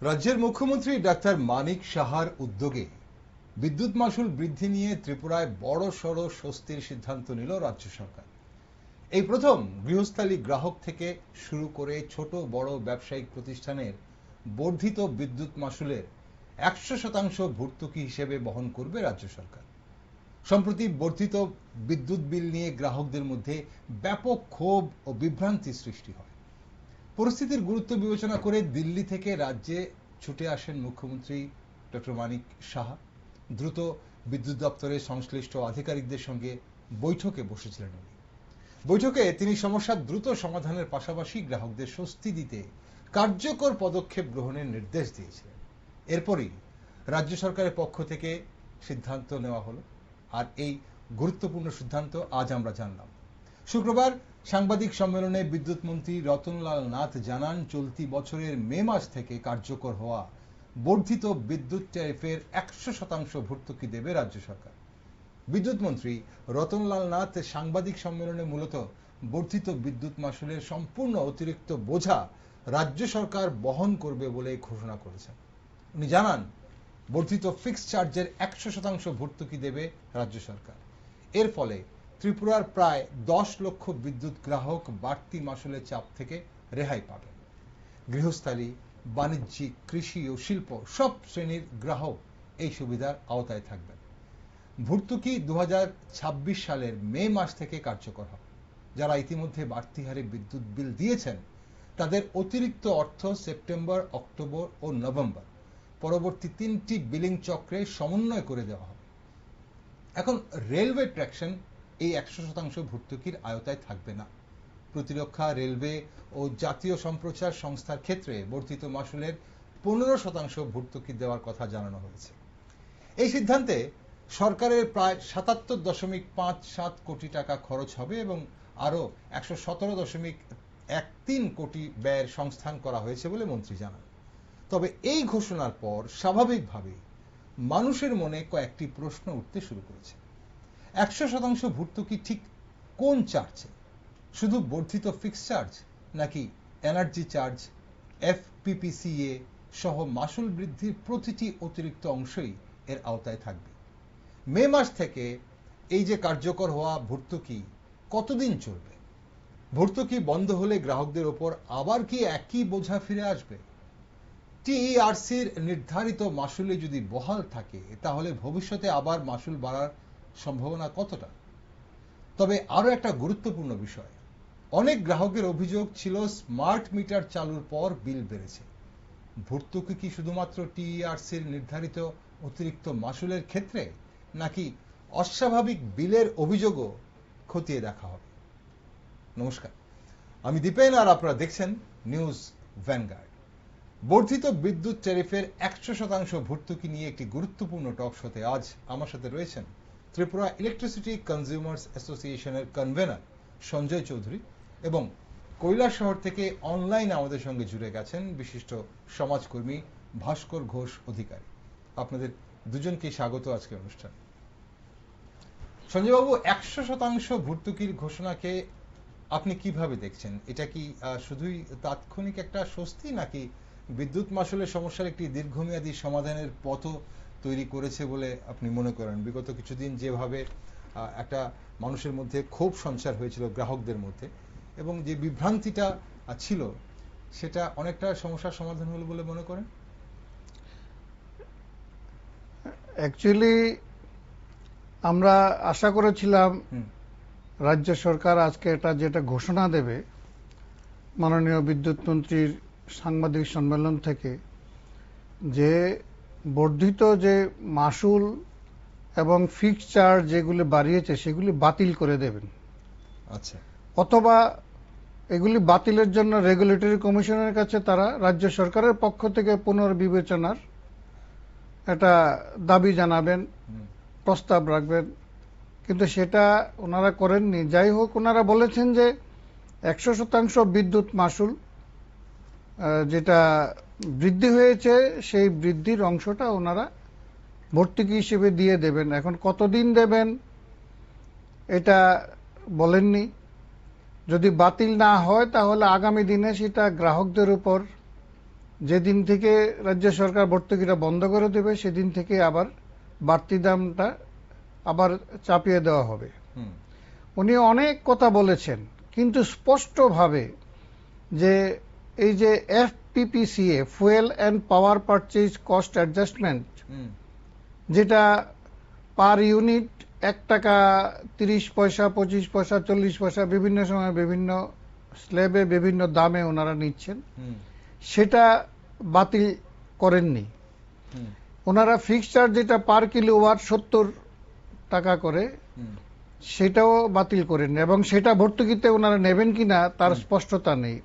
রাজ্যের মুখ্যমন্ত্রী ডাক্তার মানিক সাহার উদ্যোগে বিদ্যুৎ মাশুল বৃদ্ধি নিয়ে ত্রিপুরায় বড়সড় স্বস্তির সিদ্ধান্ত নিল রাজ্য সরকার। এই প্রথম গৃহস্থালী গ্রাহক থেকে শুরু করে ছোট বড় ব্যবসায়িক প্রতিষ্ঠানের বর্ধিত বিদ্যুৎ মাশুলের 100% ভর্তুকি হিসেবে বহন করবে রাজ্য সরকার। সম্প্রতি বর্ধিত বিদ্যুৎ বিল নিয়ে গ্রাহকদের মধ্যে ব্যাপক ক্ষোভ ও বিভ্রান্তি সৃষ্টি হয়। পরিস্থিতির গুরুত্ব বিবেচনা করে দিল্লি থেকে রাজ্যে ছুটে আসেন মুখ্যমন্ত্রী ডক্টর মানিক সাহা। দ্রুত বিদ্যুৎ দপ্তরের সংশ্লিষ্ট আধিকারিকদের সঙ্গে বৈঠকে বসেছিলেন উনি। বৈঠকে তিনি সমস্যার দ্রুত সমাধানের পাশাপাশি গ্রাহকদের স্বস্তি দিতে কার্যকর পদক্ষেপ গ্রহণের নির্দেশ দিয়েছিলেন। এরপরই রাজ্য সরকারের পক্ষ থেকে সিদ্ধান্ত নেওয়া হলো, আর এই গুরুত্বপূর্ণ সিদ্ধান্ত আজ আমরা জানলাম। শুক্রবার সাংবাদিক সম্মেলনে বিদ্যুৎ মন্ত্রী রতনলাল নাথ জানান, চলতি বছরের মে মাস থেকে কার্যকর হওয়া বর্ধিত বিদ্যুৎ ট্যারিফের 100% ভর্তুকি দেবে রাজ্য সরকার। বিদ্যুৎ মন্ত্রী রতনলাল নাথ সাংবাদিক সম্মেলনে মূলত বর্ধিত বিদ্যুৎ মাশুলের সম্পূর্ণ অতিরিক্ত বোঝা রাজ্য সরকার বহন করবে বলে ঘোষণা করেছেন। উনি জানান, বর্ধিত ফিক্সড চার্জের 100% ভর্তুকি দেবে রাজ্য সরকার। এর ফলে ত্রিপুরার প্রায় 10 লক্ষ বিদ্যুৎ গ্রাহক বাড়তি মাশুলের চাপ থেকে রেহাই পাবেন। গৃহস্থালী, বাণিজ্যিক, কৃষি ও শিল্প সব শ্রেণীর গ্রাহক এই সুবিধার আওতায় থাকবেন। ভর্তুকি 2026 সালের মে মাস থেকে কার্যকর হবে। যারা ইতিমধ্যে বাড়তি হারে বিদ্যুৎ বিল দিয়েছেন তাদের অতিরিক্ত অর্থ সেপ্টেম্বর, অক্টোবর ও নভেম্বর পরবর্তী 3টি বিলিং চক্রে সমন্বয় করে দেওয়া হবে। এখন রেলওয়ে ট্র্যাকশন এই 100% ভর্তুকির আওতায় থাকবে না। প্রতিরক্ষা, রেলওয়ে ও জাতীয় সম্প্রচার সংস্থার ক্ষেত্রে বর্ধিত মাশুলের 15% ভর্তুকি দেওয়ার কথা জানানো হয়েছে। এই সিদ্ধান্তে সরকারের প্রায় 77.57 কোটি টাকা খরচ হবে এবং আরো 117.13 কোটি ব্যয়ের সংস্থান করা হয়েছে বলে মন্ত্রী জানান। তবে এই ঘোষণার পর স্বাভাবিকভাবেই মানুষের মনে কয়েকটি প্রশ্ন উঠতে শুরু করেছে। 100% ভর্তুকি ঠিক কোন চার্জে? শুধু বর্ধিত ফিক্সড চার্জ, নাকি এনার্জি চার্জ, এফপিপিসিএ সহ মাশুল বৃদ্ধির প্রতিটি অতিরিক্ত অংশই এর আওতায় থাকবে? মে মাস থেকে এই যে কার্যকর হওয়া ভর্তুকি কতদিন চলবে? ভর্তুকি বন্ধ হলে গ্রাহকদের ওপর আবার কি একই বোঝা ফিরে আসবে? টিইআরসির নির্ধারিত মাশুলে যদি বহাল থাকে তাহলে ভবিষ্যতে আবার মাশুল বাড়ার সম্ভাবনা কতটা? তবে আরো একটা গুরুত্বপূর্ণ বিষয়, অনেক গ্রাহকের অভিযোগ ছিল স্মার্ট মিটার চালুর পর বিল বেড়েছে। ভর্তুকি কি শুধুমাত্র টিইআরসির নির্ধারিত অতিরিক্ত মাশুলের ক্ষেত্রে, নাকি অস্বাভাবিক বিলের অভিযোগও খতিয়ে দেখা হবে? নমস্কার, আমি দীপেন আর আপনারা দেখছেন নিউজ ভ্যানগার্ড। বর্ধিত বিদ্যুৎ ট্যারিফের 100% ভর্তুকি নিয়ে একটি গুরুত্বপূর্ণ টক শোতে আজ আমার সাথে রয়েছেন ত্রিপুরা ইলেকট্রিসিটি কনজিউমার্স অ্যাসোসিয়েশনের কনভেনার সঞ্জয় চৌধুরী এবং কৈলাসহর থেকে অনলাইনে আমাদের সঙ্গে জুড়ে গেছেন বিশিষ্ট সমাজকর্মী ভাস্কর ঘোষ অধিকারী। আপনাদের দুজনকে স্বাগত আজকের অনুষ্ঠানে। সঞ্জয়বাবু, 100% ভর্তুকির ঘোষণাকে আপনি কিভাবে দেখছেন? এটা কি শুধুই তাৎক্ষণিক একটা স্বস্তি, নাকি বিদ্যুৎ মাশুলের সমস্যার একটি দীর্ঘমেয়াদী সমাধানের পথ তৈরি করেছে বলে আপনি মনে করেন? বিগত কিছুদিন যেভাবে একটা মানুষের মধ্যে ক্ষোভ সঞ্চার হয়েছিল গ্রাহকদের মধ্যে এবং যে বিভ্রান্তিটা ছিল, সেটা অনেকটা সমস্যার সমাধান হলো বলে মনে করেন? অ্যাকচুয়ালি আমরা আশা করেছিলাম রাজ্য সরকার আজকে এটা যেটা ঘোষণা দেবে মাননীয় বিদ্যুৎ মন্ত্রীর সাংবাদিক সম্মেলন থেকে, যে বর্ধিত যে মাশুল এবং ফিক্সড চার্জ যেগুলি বাড়িয়েছে সেগুলি বাতিল করে দেবেন। আচ্ছা। অথবা এগুলি বাতিলের জন্য রেগুলেটরি কমিশনের কাছে তারা রাজ্য সরকারের পক্ষ থেকে পুনর্বিবেচনার একটা দাবি জানাবেন, প্রস্তাব রাখবেন, কিন্তু সেটা ওনারা করেননি। যাই হোক, ওনারা বলেছেন যে 100% বিদ্যুৎ মাশুল যেটা বৃদ্ধি হয়েছে সেই বৃদ্ধির অংশটা ওনারা ভর্তুকি হিসেবে দিয়ে দেবেন। এখন কতদিন দেবেন এটা বলেননি। যদি বাতিল না হয় তাহলে আগামী দিনে সেটা গ্রাহকদের উপর যেদিন থেকে রাজ্য সরকার ভর্তুকিটা বন্ধ করে দেবে সেদিন থেকে আবার বাড়তি দামটা আবার চাপিয়ে দেওয়া হবে। উনি অনেক কথা বলেছেন, কিন্তু স্পষ্টভাবে যে এই যে F P P C A, fuel and power purchase cost adjustment, যেটা পার ইউনিট 1 টাকা 30 পয়সা, 25 পয়সা, 40 পয়সা, বিভিন্ন সময় বিভিন্ন স্ল্যাবে বিভিন্ন দামে ওনারা নিচ্ছেন, সেটা বাতিল করেননি। ওনারা ফিক্সড চার্জ যেটা পার কিলোওয়াট 70 টাকা করে, সেটাও বাতিল করেন, এবং সেটা ভর্তুকিতে ওনারা নেবেন কিনা তার স্পষ্টতা নেই।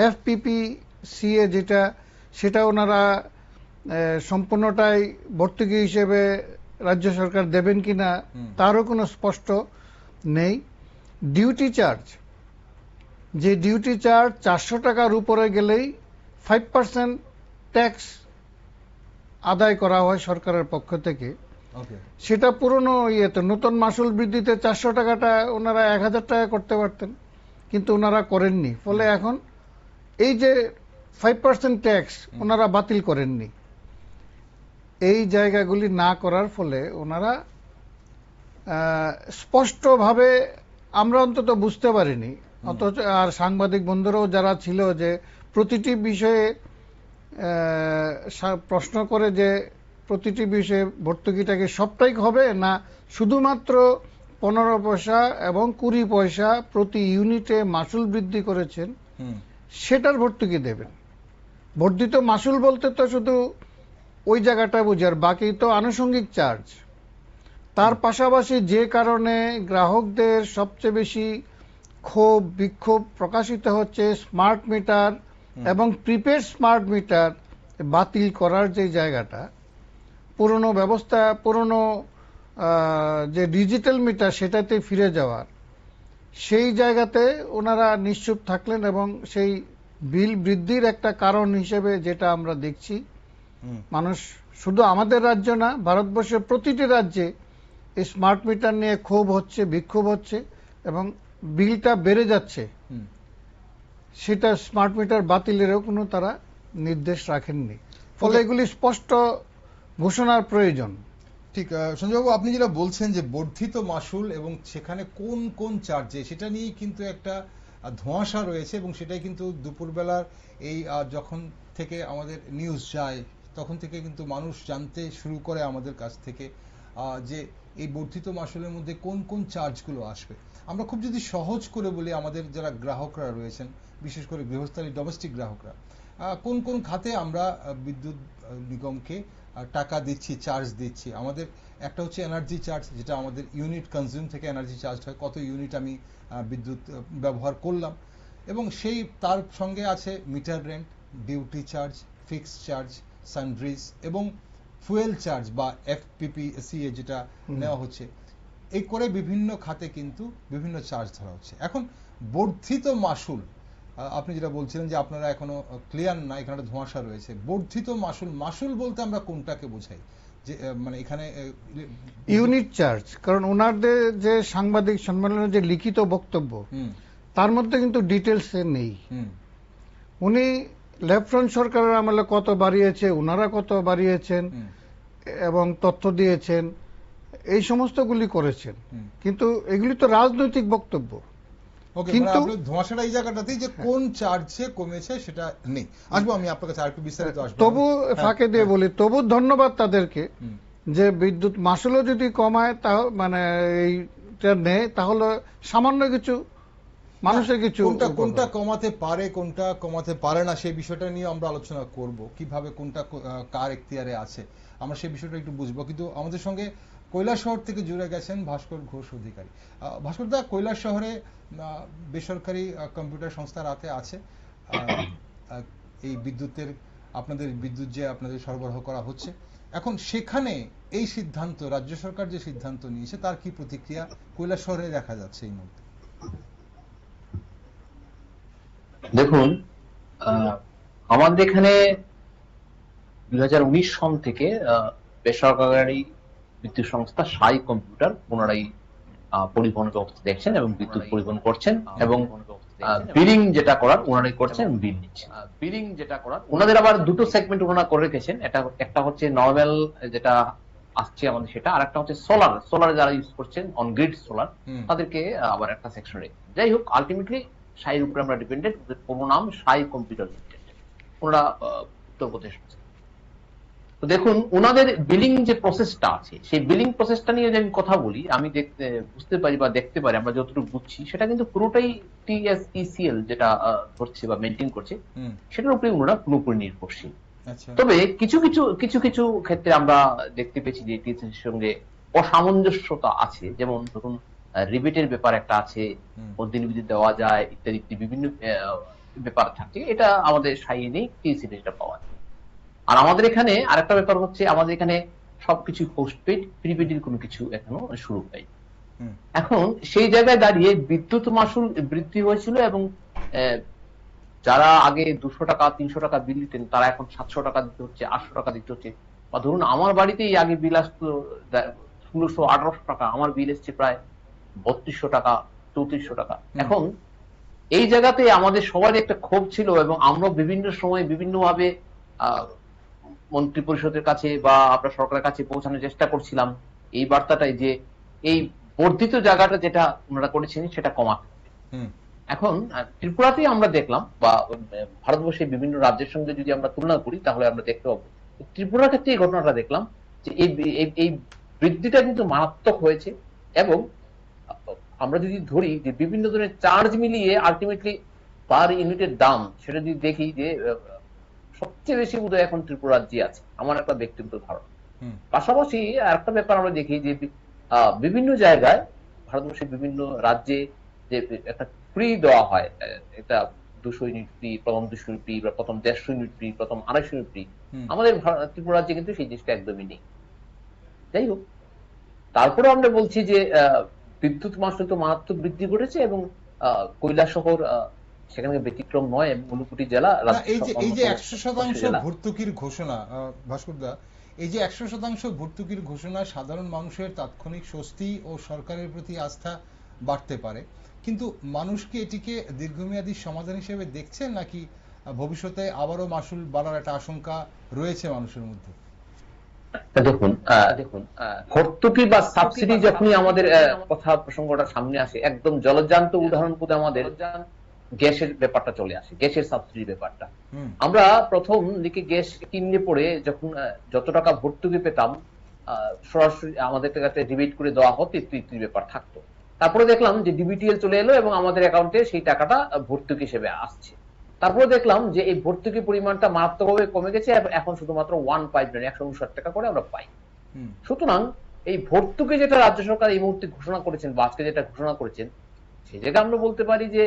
এফপিপিসিএ যেটা, সেটা ওনারা সম্পূর্ণটাই ভর্তুকি হিসেবে রাজ্য সরকার দেবেন কিনা তারও কোনো স্পষ্ট নেই। ডিউটি চার্জ, যে ডিউটি চার্জ 400 টাকার উপরে গেলেই 5% ট্যাক্স আদায় করা হয় সরকারের পক্ষ থেকে, সেটা পুরনো ইয়েতে, নতুন মাসুল বৃদ্ধিতে 400 টাকাটা ওনারা 1000 টাকা করতে পারতেন, কিন্তু ওনারা করেননি। ফলে এখন এই যে 5% ট্যাক্স ওনারা বাতিল করেননি। এই জায়গাগুলি না করার ফলে ওনারা স্পষ্টভাবে, আমরা অন্তত বুঝতে পারিনি, অথচ আর সাংবাদিক বন্ধুরাও যারা ছিল, যে প্রতিটি বিষয়ে প্রশ্ন করে যে প্রতিটি বিষয়ে ভর্তুকিটাকে সবটাই হবে না শুধুমাত্র 15 পয়সা এবং 20 পয়সা প্রতি ইউনিটে মাসুল বৃদ্ধি করেছেন সেটার ভর্তুকি দেবেন। বর্ধিত মাসুল বলতে তো শুধু ওই জায়গাটা বুঝার, বাকি তো আনুষঙ্গিক চার্জ। তার পাশাপাশি যে কারণে গ্রাহকদের সবচেয়ে বেশি ক্ষোভ বিক্ষোভ প্রকাশিত হচ্ছে, স্মার্ট মিটার এবং প্রিপেড স্মার্ট মিটার বাতিল করার যে জায়গাটা, পুরনো ব্যবস্থা, পুরনো যে ডিজিটাল মিটার সেটাতে ফিরে যাওয়ার, সেই জায়গাতে ওনারা নিশ্চুপ থাকলেন, এবং সেই বিল বৃদ্ধির একটা কারণ হিসেবে যেটা আমরা দেখছি, মানুষ শুধু আমাদের রাজ্য না, ভারতবর্ষের প্রতিটি রাজ্যে এই স্মার্ট মিটার নিয়ে ক্ষোভ হচ্ছে, বিক্ষোভ হচ্ছে, এবং বিলটা বেড়ে যাচ্ছে। সেটা স্মার্ট মিটার বাতিলেরও কোনো তারা নির্দেশ রাখেননি। ফলে এগুলি স্পষ্ট ঘোষণার প্রয়োজন। ঠিক, সঞ্জয়বাবু, আপনি যেটা বলছেন যে বর্ধিত মাসুল এবং সেখানে কোন কোন চার্জে, সেটা নিয়ে কিন্তু একটা ধোঁয়াশা রয়েছে, এবং সেটাই কিন্তু দুপুরবেলার এই যখন থেকে আমাদের নিউজ যায় তখন থেকে কিন্তু মানুষ জানতে শুরু করে আমাদের কাছ থেকে যে এই বর্ধিত মাসুলের মধ্যে কোন কোন চার্জগুলো আসবে। আমরা খুব যদি সহজ করে বলি, আমাদের যারা গ্রাহকরা রয়েছেন, বিশেষ করে গৃহস্থালী ডোমেস্টিক গ্রাহকরা, কোন কোন খাতে আমরা বিদ্যুৎ নিগমকে টাকা দিচ্ছি, চার্জ দিচ্ছি। আমাদের একটা হচ্ছে এনার্জি চার্জ, যেটা আমাদের ইউনিট কনজিউম থেকে এনার্জি চার্জ হয়, কত ইউনিট আমি বিদ্যুৎ ব্যবহার করলাম, এবং সেই তার সঙ্গে আছে meter rent, duty charge, fixed charge, sundries এবং ফুয়েল চার্জ বা এফপিপিসিএ যেটা নেওয়া হচ্ছে। এই করে বিভিন্ন খাতে কিন্তু বিভিন্ন চার্জ ধরা হচ্ছে। এখন বর্ধিত মাসুল, আপনি যেটা বলছিলেন যে আপনারা এখনো ক্লিয়ার না, এখানে একটা ধোঁয়াশা রয়েছে। বর্ধিত মাসুল, মাসুল বলতে আমরা কোনটাকে বোঝাই? যে মানে এখানে ইউনিট চার্জ, কারণ ওনাদের যে সাংবাদিক সম্মেলনের যে লিখিত বক্তব্য, তার মধ্যে কিন্তু ডিটেলস নেই। উনি লেফট্রন্ট সরকারের আমলে কত বাড়িয়েছে, ওনারা কত বাড়িয়েছেন এবং তথ্য দিয়েছেন, এই সমস্তগুলি করেছেন, কিন্তু এগুলি তো রাজনৈতিক বক্তব্য। কিন্তু ধোঁয়াশাটা এই জায়গাটাতেই, যে কোন চার্জে কমেছে সেটা নেই। আসবো আমি আপনার কাছে আরেকটু বিস্তারিত আসবো। তবু ফাঁকে দিয়ে বলি, তবু ধন্যবাদ তাদেরকে যে বিদ্যুৎ মাসুলও যদি কমায়, তা মানে এইটা নেই, তাহলে সামান্য কিছু মানুষের কিছু, কোনটা কমাতে পারে কোনটা কমাতে পারে না সেই বিষয়টা নিয়ে আমরা আলোচনা করব, কিভাবে কোনটা কার এখতিয়ারে আছে আমরা সেই বিষয়টা একটু বুঝবো। কিন্তু আমাদের সঙ্গে কৈলাসহর থেকে জুড়ে গেছেন ভাস্কর ঘোষ অধিকারী। ভাস্কর দা, কৈলাসহরে বেসরকারি কম্পিউটার সংস্থার হাতে আছে এই বিদ্যুতের, আপনাদের বিদ্যুৎ যে আপনাদের সরবরাহ করা হচ্ছে, এখন সেখানে এই সিদ্ধান্ত, রাজ্য সরকার যে সিদ্ধান্ত নিয়েছে, তার কি প্রতিক্রিয়া কৈলাসহরে দেখা যাচ্ছে এই মুহূর্তে? দেখুন, আমাদের এখানে 2019 সন থেকে বেসরকারি বিদ্যুৎ সংস্থা সাই কম্পিউটার পুনরায় পরিবহন ব্যবস্থা দেখছেন এবং বিদ্যুৎ পরিবহন করছেন, এবং বিলিং যেটা করার ওনারাই করছেন, বিল নিচ্ছেন। বিলিং যেটা করার ওনাদের আবার দুটো সেগমেন্ট ওনারা করে রেখেছেন। একটা হচ্ছে নর্মাল যেটা আসছে আমাদের সেটা, আর একটা হচ্ছে সোলার যারা ইউজ করছেন অন গ্রিড সোলার, তাদেরকে আবার একটা সেকশন রেখে। যাই হোক, আলটিমেটলি সাইয়ের উপরে আমরা ডিপেন্ডেন্ট। পুরো নাম সাই কম্পিউটার লিমিটেড, ওনারা উত্তরপ্রদেশ। তো দেখুন, ওনাদের বিলিং যে প্রসেসটা আছে, সেই বিলিং প্রসেসটা নিয়ে যদি আমি কথা বলি, আমি বুঝতে পারি বা দেখতে পারি, আমরা যতটুকু বুঝছি সেটা কিন্তু পুরোটাই টিএসইসিএল যেটা করছে বা মেনটেন করছে, সেটার উপরে ওনারা পুরোপুরি নির্ভরশীল। তবে কিছু কিছু ক্ষেত্রে আমরা দেখতে পেয়েছি যে টিএসইসিএল সঙ্গে অসামঞ্জস্যতা আছে। যেমন ধরুন, রিবেটের ব্যাপার একটা আছে, মধ্যনিবিধি দেওয়া যায় ইত্যাদি বিভিন্ন ব্যাপার থাকে। এটা আমাদের সাইয়ে নেই, টিএসইসিএল এটা পাওয়া যায়। আর আমাদের এখানে আরেকটা ব্যাপার হচ্ছে, আমাদের এখানে সবকিছু পোস্টপেড, প্রিপেডের কোনো কিছু এখনো শুরু হয়। এখন সেই জায়গায় দাঁড়িয়ে বিদ্যুৎ মাশুল বৃদ্ধি হয়েছিল এবং যারা আগে 200 টাকা 300 টাকা বিল দিতেন, তারা এখন 700 টাকা দিতে হচ্ছে, 800 টাকা দিতে হচ্ছে। বা ধরুন, আমার বাড়িতেই আগে বিল আসতো 1600-1800 টাকা, আমার বিল এসছে প্রায় 3200 টাকা 3400 টাকা। এখন এই জায়গাতে আমাদের সবারই একটা ক্ষোভ ছিল এবং আমরা বিভিন্ন সময় বিভিন্নভাবে মন্ত্রী পরিষদের কাছে বা আপনার সরকারের কাছে পৌঁছানোর চেষ্টা করছিলাম এই বার্তাটাই, যে এই বর্ধিত জায়গাটা যেটা ওনারা করেছেন সেটা কমাতে। এখন ত্রিপুরাতেই আমরা দেখলাম, বা ভারতবর্ষের বিভিন্ন রাজ্যের সঙ্গে যদি আমরা তুলনা করি, তাহলে আমরা দেখতে পাবো ত্রিপুরার ক্ষেত্রে এই ঘটনাটা দেখলাম যে এই বৃদ্ধিটা কিন্তু মারাত্মক হয়েছে। এবং আমরা যদি ধরি যে বিভিন্ন ধরনের চার্জ মিলিয়ে আলটিমেটলি পার ইউনিটের দাম, সেটা যদি দেখি যে সবচেয়ে বেশি বোধহয় এখন ত্রিপুরা রাজ্যে আছে, আমার একটা ব্যক্তিগত ধারণা। পাশাপাশি আরেকটা ব্যাপার আমরা দেখি যে বিভিন্ন জায়গায় ভারতবর্ষের বিভিন্ন রাজ্যে যে একটা ফ্রি দেওয়া হয়, এটা 200 ইউনিট ফ্রি, প্রথম 200 ইউনিট ফ্রি, বা প্রথম 150 ইউনিট ফ্রি, প্রথম 250 ইউনিট ফ্রি। আমাদের ত্রিপুরা রাজ্যে কিন্তু সেই জিনিসটা একদমই নেই। যাই হোক, তারপরে আমরা বলছি যে বিদ্যুৎ মাশুল তো মারাত্মক বৃদ্ধি ঘটেছে এবং কৈলাসহর সেখানে ব্যতিক্রম নয়। ঊনকোটি জেলা, এই যে 100% ভর্তুকির ঘোষণা, ভাস্করদা, এই যে 100% ভর্তুকির ঘোষণা সাধারণ মানুষের তাৎক্ষণিক স্বস্তি ও সরকারের প্রতি আস্থা বাড়তে পারে, কিন্তু মানুষ কি এটিকে দীর্ঘমেয়াদী সমাধান হিসেবে দেখছেন, নাকি ভবিষ্যতে আবারও মাশুল বাড়ার একটা আশঙ্কা রয়েছে মানুষের মধ্যে? দেখুন, ভর্তুকি বা সাবসিডি যখনই আমাদের কথা প্রসঙ্গটা সামনে আসে, একদম জলজান্ত উদাহরণ বোধ আমাদের গ্যাসের ব্যাপারটা চলে আসে, গ্যাসের সাবসিডির ব্যাপারটা। আমরা প্রথম দিকে গ্যাস কিনলে পরে যখন যত টাকা ভর্তুকি পেতাম, সরাসরি আমাদের কাছে ডিবেট করে দেওয়া হতো, ইত্যাদি ব্যাপার থাকতো। তারপরে দেখলাম যে ডিবিটিএল চলে এলো এবং আমাদের অ্যাকাউন্টে সেই টাকাটা ভর্তুকি হিসেবে আসছে। তারপরে দেখলাম যে এই ভর্তুকি পরিমাণটা মারাত্মকভাবে কমে গেছে, এখন শুধুমাত্র 159 টাকা করে আমরা পাই। সুতরাং এই ভর্তুকি যেটা রাজ্য সরকার এই মুহূর্তে ঘোষণা করেছেন, বা আজকে যেটা ঘোষণা করেছেন, সেই জায়গায় আমরা বলতে পারি যে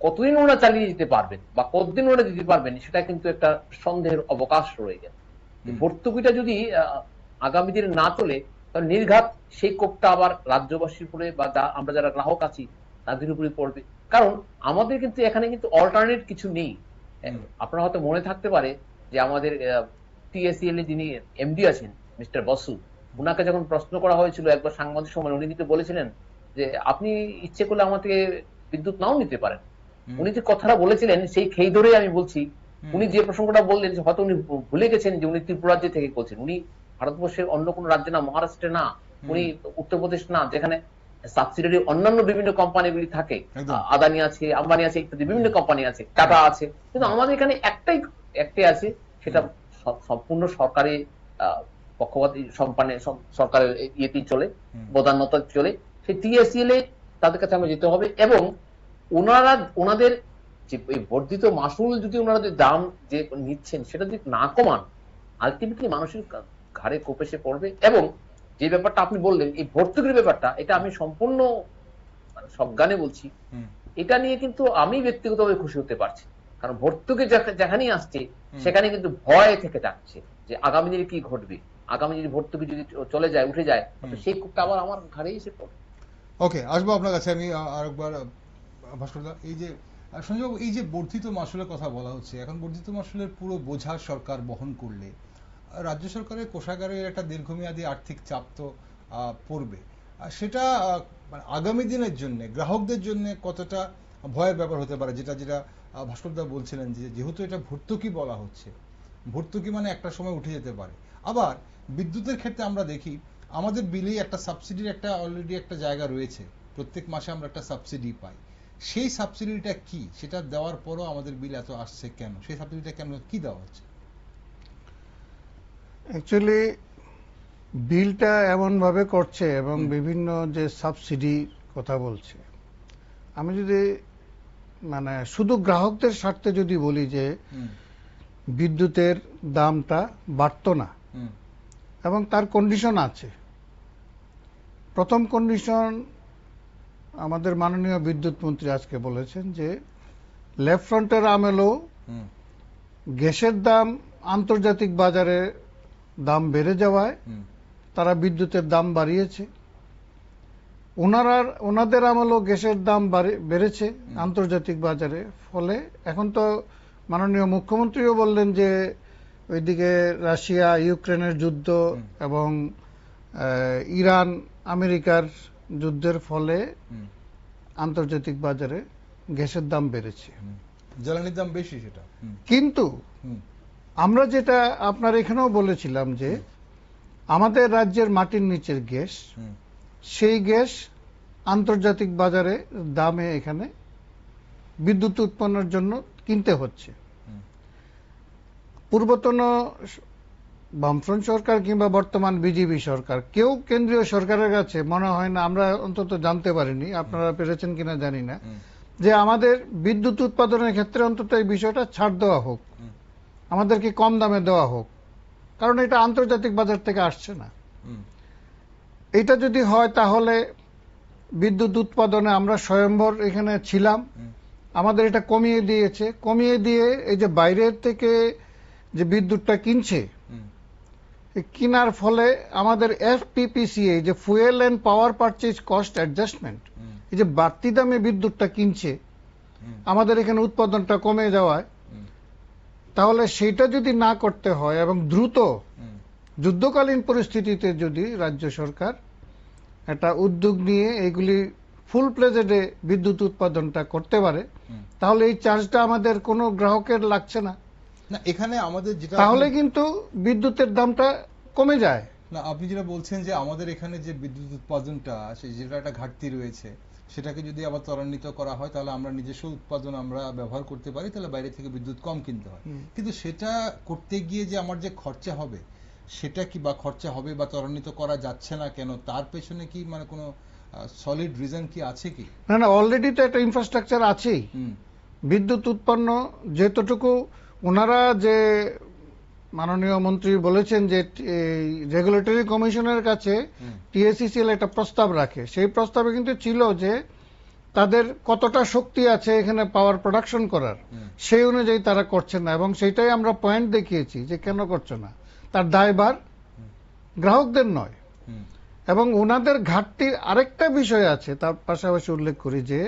কতদিন ওরা চালিয়ে যেতে পারবেন বা কতদিন ওরা দিতে পারবেন, সেটা কিন্তু একটা সন্দেহের অবকাশ রয়ে গেছে। ভর্তুকিটা যদি আগামী দিনে না চলে, তাহলে নির্ঘাত সেই কোপটা আবার রাজ্যবাসীর উপরে বা আমরা যারা গ্রাহক আছি তাদের উপরে পড়বে। কারণ আমাদের কিন্তু এখানে কিন্তু অল্টারনেট কিছু নেই। আপনার হয়তো মনে থাকতে পারে যে আমাদের টিএসইএল এ যিনি এমডি আছেন, মিস্টার বসু, উনাকে যখন প্রশ্ন করা হয়েছিল একবার সাংবাদিক সম্মেলনে, উনি কিন্তু বলেছিলেন যে আপনি ইচ্ছে করলে আমার থেকে বিদ্যুৎ নাও নিতে পারেন। উনি যে কথাটা বলেছিলেন সেই খেই ধরেই আমি বলছি, উনি যে প্রসঙ্গটা বললেন হয়তো উনি ভুলে গেছেন যে উনি ত্রিপুরা রাজ্য থেকে বলছেন। উনি ভারতবর্ষের অন্য কোনো রাজ্যে না, মহারাষ্ট্রে না, উনি উত্তরপ্রদেশ না, যেখানে সাবসিডিয়ারি অন্যান্য বিভিন্ন কোম্পানিগুলি থাকে, আদানি আছে, আম্বানি আছে, ইত্যাদি বিভিন্ন কোম্পানি আছে, টাটা আছে। কিন্তু আমাদের এখানে একটাই আছে, সেটা সম্পূর্ণ সরকারি পক্ষপাতী সরকারের ইয়েতেই চলে, বদান্যতা চলে। সেই টিএসইএল এ তাদের কাছে আমরা যেতে হবে এবং ওনাদের যে বর্ধিত মাশুল যদি ওনাদের দাম যে নিচ্ছেন সেটা যদি না কমান, আলটিমেটলি মানুষের ঘাড়ে কোপেসে পড়বে। এবং যে ব্যাপারটা আপনি বললেন, এই ভর্তুকির ব্যাপারটা, এটা আমি সম্পূর্ণ সজ্ঞানে বলছি, এটা নিয়ে কিন্তু আমি ব্যক্তিগতভাবে খুশি হতে পারছি। কারণ ভর্তুকি যেখানেই আসছে সেখানে কিন্তু ভয় থেকে যাচ্ছে যে আগামী দিনে কি ঘটবে, আগামী দিনে ভর্তুকি যদি চলে যায়, উঠে যায়, তো সেই কোপটা আবার আমার ঘাড়েই এসে পড়বে। ওকে, আসবো আপনার কাছে আমি আরেকবার। ভাস্করদা, এই যে সঞ্জয়, এই যে বর্ধিত মাশুলের কথা বলা হচ্ছে, এখন বর্ধিত মাশুলের পুরো বোঝা সরকার বহন করলে রাজ্য সরকারের কোষাগারের একটা দীর্ঘমেয়াদী আর্থিক চাপ তো পড়বে। সেটা আগামী দিনের জন্য গ্রাহকদের জন্য কতটা ভয়ের ব্যাপার হতে পারে, যেটা যেটা ভাস্করদা বলছিলেন যে যেহেতু এটা ভর্তুকি বলা হচ্ছে, ভর্তুকি মানে একটা সময় উঠে যেতে পারে। আবার বিদ্যুতের ক্ষেত্রে আমরা দেখি আমাদের বিলে একটা সাবসিডির একটা অলরেডি একটা জায়গা রয়েছে, প্রত্যেক মাসে আমরা একটা সাবসিডি পাই। সেই সাবসিডিটা কি, সেটা দেওয়ার পরও আমাদের বিল এত আসছে কেন? সেই সাবসিডিটা কেন, কি দেওয়া হচ্ছে? অ্যাকচুয়ালি বিলটা এমনভাবে করছে এবং বিভিন্ন যে সাবসিডি কথা বলছে, আমি যদি মানে শুধু গ্রাহকদের স্বার্থে যদি বলি যে বিদ্যুতের দামটা বাড়তো না, এবং তার কন্ডিশন আছে। প্রথম কন্ডিশন আমাদের মাননীয় বিদ্যুৎ মন্ত্রী আজকে বলেছেন যে লেফট ফ্রন্টের আমলেও গ্যাসের দাম আন্তর্জাতিক বাজারে দাম বেড়ে যাওয়ায় তারা বিদ্যুতের দাম বাড়িয়েছে। ওনাদের আমলেও গ্যাসের দাম বেড়েছে আন্তর্জাতিক বাজারে। ফলে এখন তো মাননীয় মুখ্যমন্ত্রীও বললেন যে ওইদিকে রাশিয়া ইউক্রেনের যুদ্ধ এবং ইরান আমেরিকার যুদ্ধের ফলে আন্তর্জাতিক বাজারে গ্যাসের দাম বেড়েছে, জ্বালানির দাম বেশি সেটা। কিন্তু আমরা যেটা আপনার এখানেও বলেছিলাম যে আমাদের রাজ্যের মাটির নিচের গ্যাস, সেই গ্যাস আন্তর্জাতিক বাজারে দামে এখানে বিদ্যুৎ উৎপন্নের জন্য কিনতে হচ্ছে। পূর্বতন বামফ্রন্ট সরকার কিংবা বর্তমান বিজেপি সরকার কেউ কেন্দ্রীয় সরকারের কাছে মনে হয় না, আমরা অন্তত জানতে পারিনি, আপনারা পেরেছেন কিনা জানি না, যে আমাদের বিদ্যুৎ উৎপাদনের ক্ষেত্রে অন্তত এই বিষয়টা ছাড় দেওয়া হোক, আমাদেরকে কম দামে দেওয়া হোক, কারণ এটা আন্তর্জাতিক বাজার থেকে আসছে না। এটা যদি হয় তাহলে বিদ্যুৎ উৎপাদনে আমরা স্বয়ম্ভর এখানে ছিলাম, আমাদের এটা কমিয়ে দিয়েছে, কমিয়ে দিয়ে এই যে বাইরের থেকে যে বিদ্যুৎটা কিনছে, কিনার ফলে আমাদের এফপিপিসিএ যে fuel and power purchase cost adjustment, এই যে বাড়তি দামে বিদ্যুৎটা কিনছে, আমাদের এখানে উৎপাদনটা কমে যাওয়ায়, তাহলে সেটা যদি না করতে হয় এবং দ্রুত যুদ্ধকালীন পরিস্থিতিতে যদি রাজ্য সরকার একটা উদ্যোগ নিয়ে এগুলি ফুল প্লেজেডে বিদ্যুৎ উৎপাদনটা করতে পারে, তাহলে এই চার্জটা আমাদের কোনো গ্রাহকের লাগছে না। না, এখানে আমাদের যেটা, তাহলে কিন্তু বিদ্যুতের দামটা কমে যায়। না, আপনি যেটা বলছেন যে আমাদের এখানে যে বিদ্যুৎ উৎপাদনটা যেটা একটা ঘাটতি রয়েছে, সেটাকে যদি আবার ত্বরান্বিত করা হয় তাহলে আমরা নিজস্ব উৎপাদন আমরা ব্যবহার করতে পারি, তাহলে বাইরে থেকে বিদ্যুৎ কম কিনতে হয়। কিন্তু সেটা করতে গিয়ে যে আমার যে খরচা হবে, সেটা কি বা খরচা হবে বা ত্বরান্বিত করা যাচ্ছে না কেন, তার পেছনে কি মানে কোনো সলিড রিজন কি আছে কি? না না, অলরেডি তো একটা ইনফ্রাস্ট্রাকচার আছেই। বিদ্যুৎ উৎপন্ন যেতটুকু ওনারা যে মাননীয় মন্ত্রী বলেছেন যে রেগুলেটরি কমিশনের কাছে টিএসিসিএল একটা প্রস্তাব রাখে, সেই প্রস্তাবে কিন্তু ছিল যে তাদের কতটা শক্তি আছে এখানে পাওয়ার প্রোডাকশন করার, সেই অনুযায়ী তারা করছে না, এবং সেইটাই আমরা পয়েন্ট দেখিয়েছি যে কেন করছে না। তার দায়ভার গ্রাহকদের নয়। এবং ওনাদের ঘাটতির আরেকটা বিষয় আছে, তার পাশাপাশি উল্লেখ করি যে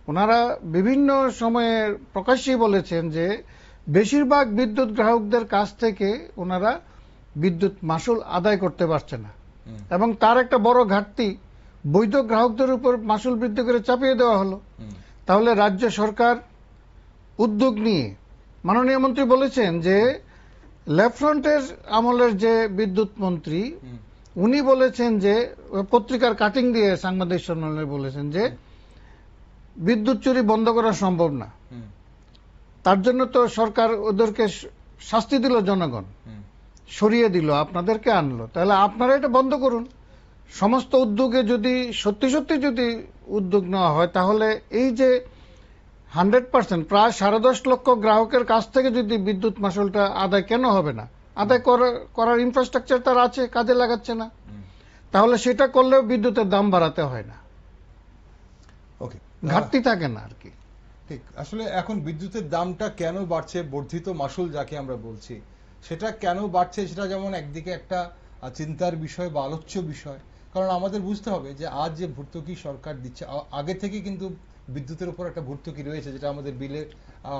ওনারা বিভিন্ন সময়ে প্রকাশ্যেই বলেছেন যে বেশিরভাগ বিদ্যুৎ গ্রাহকদের কাছ থেকে ওনারা বিদ্যুৎ মাশুল আদায় করতে পারছে না, এবং তার একটা বড় ঘাটতি বৈধ গ্রাহকদের উপর মাশুল বৃদ্ধি করে চাপিয়ে দেওয়া হলো। তাহলে রাজ্য সরকার উদ্যোগ নিয়ে, মাননীয় মন্ত্রী বলেছেন যে লেফট ফ্রন্টের আমলের যে বিদ্যুৎ মন্ত্রী, উনি বলেছেন যে পত্রিকার কাটিং দিয়ে সাংবাদিক সম্মেলনে বলেছেন যে বিদ্যুৎ চুরি বন্ধ করা সম্ভব না, তার জন্য তো সরকার ওদেরকে শাস্তি দিল, জনগণ সরিয়ে দিল, আপনাদেরকে আনলো, তাহলে আপনারা এটা বন্ধ করুন। সমস্ত উদ্যোগে যদি সত্যি সত্যি যদি উদ্যোগ নেওয়া হয়, তাহলে এই যে 100% প্রায় 10.5 লক্ষ গ্রাহকের কাছ থেকে যদি বিদ্যুৎ মাশুলটা আদায় কেন হবে না? আদায় করার ইনফ্রাস্ট্রাকচার তার আছে, কাজে লাগাচ্ছে না, তাহলে সেটা করলেও বিদ্যুতের দাম বাড়াতে হয় না, ওকে, ঘাটতি থাকে না আর কি। ঠিক, আসলে এখন বিদ্যুতের দামটা কেন বাড়ছে, বর্ধিত মাশুল যাকে আমরা বলছি, সেটা কেন বাড়ছে, সেটা যেমন একদিকে একটা চিন্তার বিষয় বা আলোচ্য বিষয়, কারণ আমাদের বুঝতে হবে যে আজ যে ভর্তুকি সরকার দিচ্ছে, আগে থেকে কিন্তু বিদ্যুতের উপর একটা ভর্তুকি রয়েছে যেটা আমাদের বিলে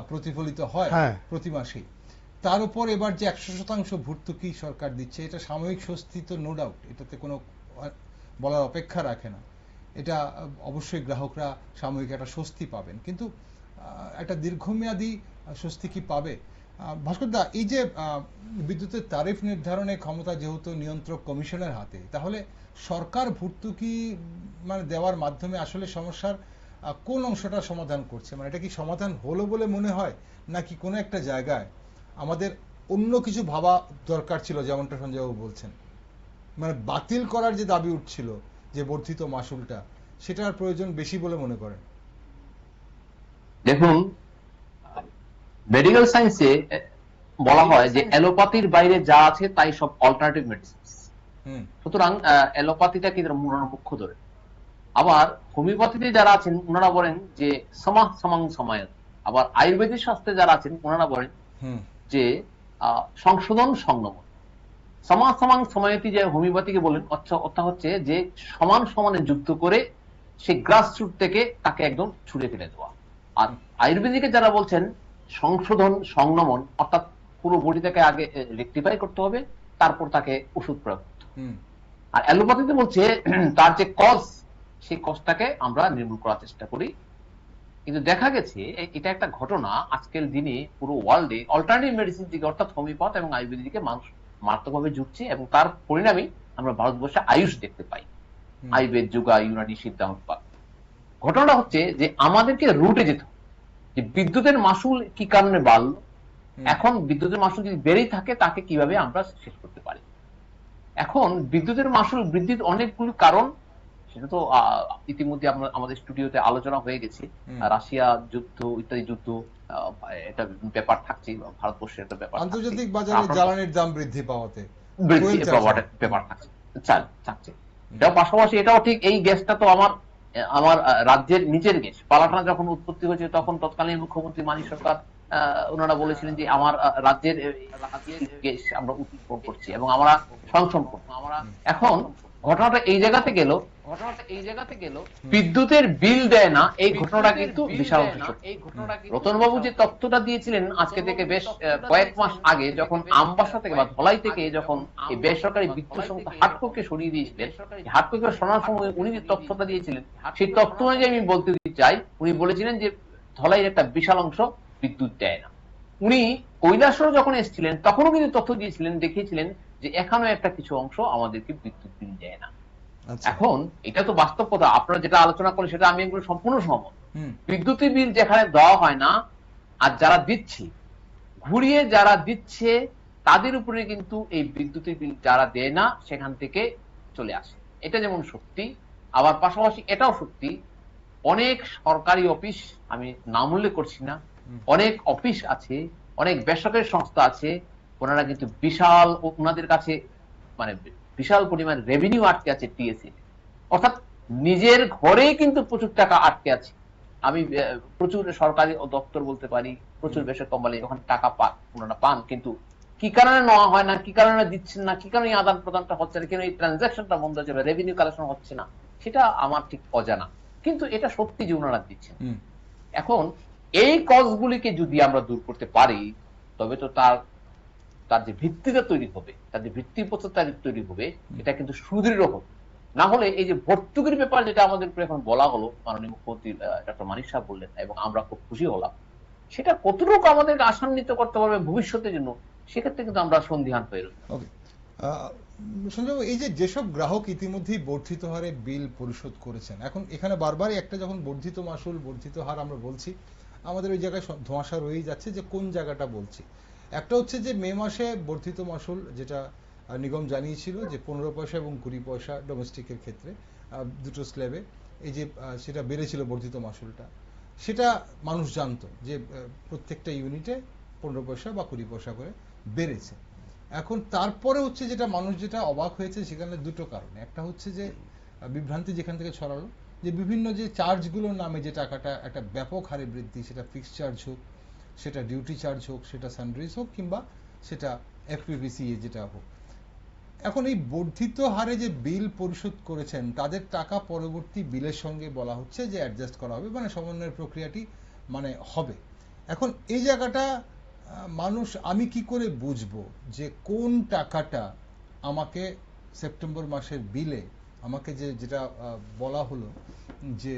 প্রতিফলিত হয় প্রতি মাসেই, তার উপর এবার যে 100% ভর্তুকি সরকার দিচ্ছে, এটা সাময়িক স্বস্তি তো নো ডাউট, এটাতে কোনো বলার অপেক্ষা রাখে না, এটা অবশ্যই গ্রাহকরা সাময়িক একটা স্বস্তি পাবেন, কিন্তু একটা দীর্ঘমেয়াদী স্বস্তি কি পাবে? ভাস্কর দা, এই যে বিদ্যুতের তারিফ নির্ধারণের ক্ষমতা যেহেতু নিয়ন্ত্রক কমিশনের হাতে, তাহলে সরকার ভর্তুকি মানে দেওয়ার মাধ্যমে আসলে সমস্যার কোন অংশটা সমাধান করছে? মানে এটা কি সমাধান হলো বলে মনে হয়, নাকি কোনো একটা জায়গায় আমাদের অন্য কিছু ভাবা দরকার ছিল, যেমনটা সঞ্জয়বাবু বলছেন, মানে বাতিল করার যে দাবি উঠছিল যে বর্ধিত মাসুলটা, সেটার প্রয়োজন বেশি বলে মনে করেন? দেখুন, মেডিকেল সায়েন্সে বলা হয় যে অ্যালোপ্যাথির বাইরে যা আছে তাই সব অল্টারনেটিভ মেডিসিন। সুতরাং অ্যালোপ্যাথিটাকে মুখ্য ধরে, আবার হোমিওপ্যাথিতে যারা আছেন ওনারা বলেন যে সমাহ সমাং সমায়ন, আবার আয়ুর্বেদিক শাস্ত্রে যারা আছেন ওনারা বলেন যে সংশোধন সংযমন। সমাহ সমাং সমায়তি যে হোমিওপ্যাথিকে বলেন, অর্থাৎ হচ্ছে যে সমান সমানে যুক্ত করে সেই গ্রাসরুট থেকে তাকে একদম ছুড়ে ফেলে দেওয়া। আর আয়ুর্বেদিকে যারা বলছেন সংশোধন সংযমন, অর্থাৎ পুরো বডিটাকে আগে রেকটিফাই করতে হবে, তারপর তাকে ওষুধ প্রয়োগ করতে হবে। আর অ্যালোপ্যাথিতে বলছে তার যে কজ, সেই কজটাকে আমরা নির্মূল করার চেষ্টা করি। কিন্তু দেখা গেছে এটা একটা ঘটনা, আজকের দিনে পুরো ওয়ার্ল্ডে অল্টারনেটিভ মেডিসিন দিকে অর্থাৎ হোমিওপ্যাথ এবং আয়ুর্বেদিক দিকে মানুষ মারাত্মকভাবে ঝুঁকছে, এবং তার পরিণামে আমরা ভারতবর্ষে আয়ুষ দেখতে পাই, আয়ুর্বেদ, যোগা, ইউনানি, সিদ্ধান্ত। ঘটনাটা হচ্ছে যে আমাদেরকে রুটে যেতে হবে, যে বিদ্যুতের মাসুল কি কারণে বাড়লো, এখন বিদ্যুতের মাসুল যদি বেড়েই থাকে তাকে কিভাবে আমরা শেষ করতে পারি। এখন বিদ্যুতের মাসুল বৃদ্ধির অনেকগুলো কারণ, সেটা তো ইতিমধ্যে আমাদের স্টুডিওতে আলোচনা হয়ে গেছে। রাশিয়া যুদ্ধ, ইত্যাদি যুদ্ধ, এটা ব্যাপার থাকছে, ভারতবর্ষের একটা ব্যাপার, আন্তর্জাতিক বাজারে জ্বালানির দাম বৃদ্ধি পাওয়াতে ব্যাপার থাকছে। এটাও পাশাপাশি এটাও ঠিক, এই গ্যাসটা তো আমার রাজ্যের নিজের গ্যাস। পালাটানা যখন উৎপত্তি হয়েছে তখন তৎকালীন মুখ্যমন্ত্রী মানিক সরকার ওনারা বলেছিলেন যে আমার রাজ্যের গ্যাস আমরা উৎপন্ন করছি এবং আমরা সংরক্ষণ করবো। এখন ঘটনাটা এই জায়গাতে গেল, বিদ্যুতের বিল দেয় না, এই ঘটনাটা কিন্তু বিশাল অংশ। রতনবাবু যে তথ্যটা দিয়েছিলেন আজকে থেকে বেশ কয়েক মাস আগে, যখন আমবাসা থেকে বা ধলাই থেকে যখন এই বেসরকারি বিদ্যুৎ সংস্থা হাটকোকে সরিয়ে দিয়েছিলেন, হাটকোকে সরানোর সময় উনি যে তথ্যটা দিয়েছিলেন, সেই তথ্য অনুযায়ী আমি বলতে চাই, উনি বলেছিলেন যে ধলাইয়ের একটা বিশাল অংশ বিদ্যুৎ দেয় না। উনি কৈলাসহর যখন এসেছিলেন তখনও কিন্তু তথ্য দিয়েছিলেন, দেখিয়েছিলেন যে এখানেও একটা কিছু অংশ আমাদেরকে বিদ্যুৎ বিল দেয় না। এখন এটা তো বাস্তব কথা, আপনারা যেটা আলোচনা করেন সেটা আমি একদম সম্পূর্ণ সহমত। বিদ্যুতের বিল যেখানে দেওয়া হয় না, আর যারা দিচ্ছে, ঘুরিয়ে যারা দিচ্ছে তাদের উপরে কিন্তু এই বিদ্যুতের বিল যারা দেয় না সেখান থেকে চলে আসে। এটা যেমন সত্যি, আবার পাশাপাশি এটাও সত্যি, অনেক সরকারি অফিস, আমি নাম উল্লেখ করছি না, অনেক অফিস আছে, অনেক বেসরকারি সংস্থা আছে, ওনারা কিন্তু বিশাল, ওনাদের কাছে মানে বিশাল পরিমাণ রেভিনিউ আটকে আছে টিএসসি, অর্থাৎ নিজের ঘরেই কিন্তু প্রচুর টাকা আটকে আছে। আমি প্রচুর সরকারি দপ্তর বলতে পারি, প্রচুর বেসরকারি কোম্পানি ওখানে টাকা ওনারা পান, কিন্তু কি কারণে নেওয়া হয় না, কি কারণে দিচ্ছেন না, কি কারণে আদান প্রদানটা হচ্ছে না, কেন এই ট্রানজাকশনটা বন্ধ হচ্ছে, রেভিনিউ কালেকশন হচ্ছে না, সেটা আমার ঠিক অজানা, কিন্তু এটা সত্যি যে ওনারা দিচ্ছেন। এখন এই কজগুলিকে যদি আমরা দূর করতে পারি, তবে তো তার যে ভিত্তিটা তৈরি হবে, তার যে ভিত্তিপ্রস্তরটা তৈরি হবে, এটা কিন্তু সুদৃঢ় হবে। না হলে এই যে ভর্তুকির ব্যাপার যেটা আমাদের উপরে এখন বলা হলো, মাননীয় মুখ্যমন্ত্রী ডক্টর মানিক সাহেব বললেন এবং আমরা খুব খুশি হলাম, সেটা কতটুকু আমাদেরকে আশান্বিত করতে পারবে ভবিষ্যতের জন্য, সেক্ষেত্রে কিন্তু আমরা সন্দিহান হয়ে রইলাম। সঞ্জয়, এই যে যেসব গ্রাহক ইতিমধ্যেই বর্ধিত হারে বিল পরিশোধ করেছেন, এখন এখানে বারবারই একটা যখন বর্ধিত মাসুল, বর্ধিত হার আমরা বলছি, আমাদের ওই জায়গায় ধোঁয়াশা রয়েই যাচ্ছে যে কোন জায়গাটা বলছি। একটা হচ্ছে যে মে মাসে বর্ধিত মাসুল, যেটা নিগম জানিয়েছিল যে 15 পয়সা এবং 20 পয়সা ডোমেস্টিকের ক্ষেত্রে দুটো স্ল্যাবে, এই যে সেটা বেড়েছিল বর্ধিত মাসুলটা, সেটা মানুষ জানতো যে প্রত্যেকটা ইউনিটে 15 পয়সা বা 20 পয়সা করে বেড়েছে। এখন তারপরে হচ্ছে যেটা মানুষ যেটা অবাক হয়েছে, সেখানে দুটো কারণে। একটা হচ্ছে যে বিভ্রান্তি যেখান থেকে ছড়ালো, যে বিভিন্ন যে চার্জগুলোর নামে যে টাকাটা একটা ব্যাপক হারে বৃদ্ধি, সেটা ফিক্সড চার্জ হোক, সেটা ডিউটি চার্জ হোক, সেটা সানরাইজ হোক, কিংবা সেটা এফপিভিসিএ যেটা হোক। এখন এই বর্ধিত হারে যে বিল পরিশোধ করেছেন তাদের টাকা পরবর্তী বিলের সঙ্গে বলা হচ্ছে যে অ্যাডজাস্ট করা হবে, মানে সমন্বয়ের প্রক্রিয়াটি মানে হবে। এখন এই জায়গাটা মানুষ, আমি কি করে বুঝবো যে কোন টাকাটা আমাকে সেপ্টেম্বর মাসের বিলে আমাকে যেটা বলা হলো যে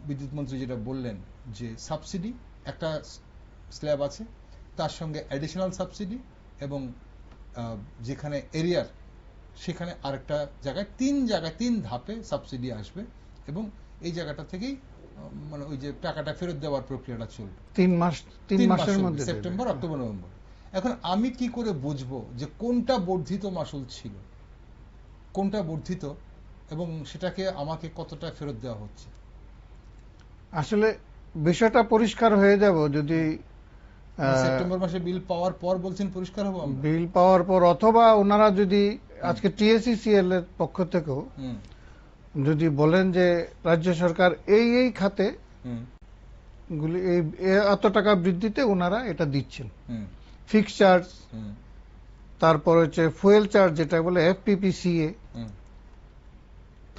বিদ্যুৎ মন্ত্রী যেটা বললেন যে সাবসিডি একটা স্ল্যাব আছে, তার সঙ্গে অ্যাডিশনাল সাবসিডি, এবং যেখানে এরিয়ার সেখানে আরেকটা জায়গায় তিন ধাপে সাবসিডি আসবে, এবং এই জায়গাটা থেকেই মানে ওই যে টাকাটা ফেরত দেওয়ার প্রক্রিয়াটা চলবে 3 মাসের মধ্যে, সেপ্টেম্বর, অক্টোবর, নভেম্বর। এখন আমি কি করে বুঝবো যে কোনটা বর্ধিত মাসুল ছিল, কোনটা বর্ধিত, এবং সেটাকে আমাকে কতটা ফেরত দেওয়া হচ্ছে? আসলে বিষয়টা পরিষ্কার হয়ে যাব যদি সেপ্টেম্বর মাসে বিল পাওয়ার পর বলছেন পরিষ্কার হবো আমরা? বিল পাওয়ার পর, অথবা ওনারা যদি আজকে টিএসসিসিএল এর পক্ষ থেকেও যদি বলেন যে রাজ্য সরকার এই খাতে গুলি এত টাকা বৃদ্ধিতে ওনারা এটা দিচ্ছেন, ফিক্স চার্জ, তারপর হচ্ছে ফুয়েল চার্জ যেটা বলে এফপিপিসিএ,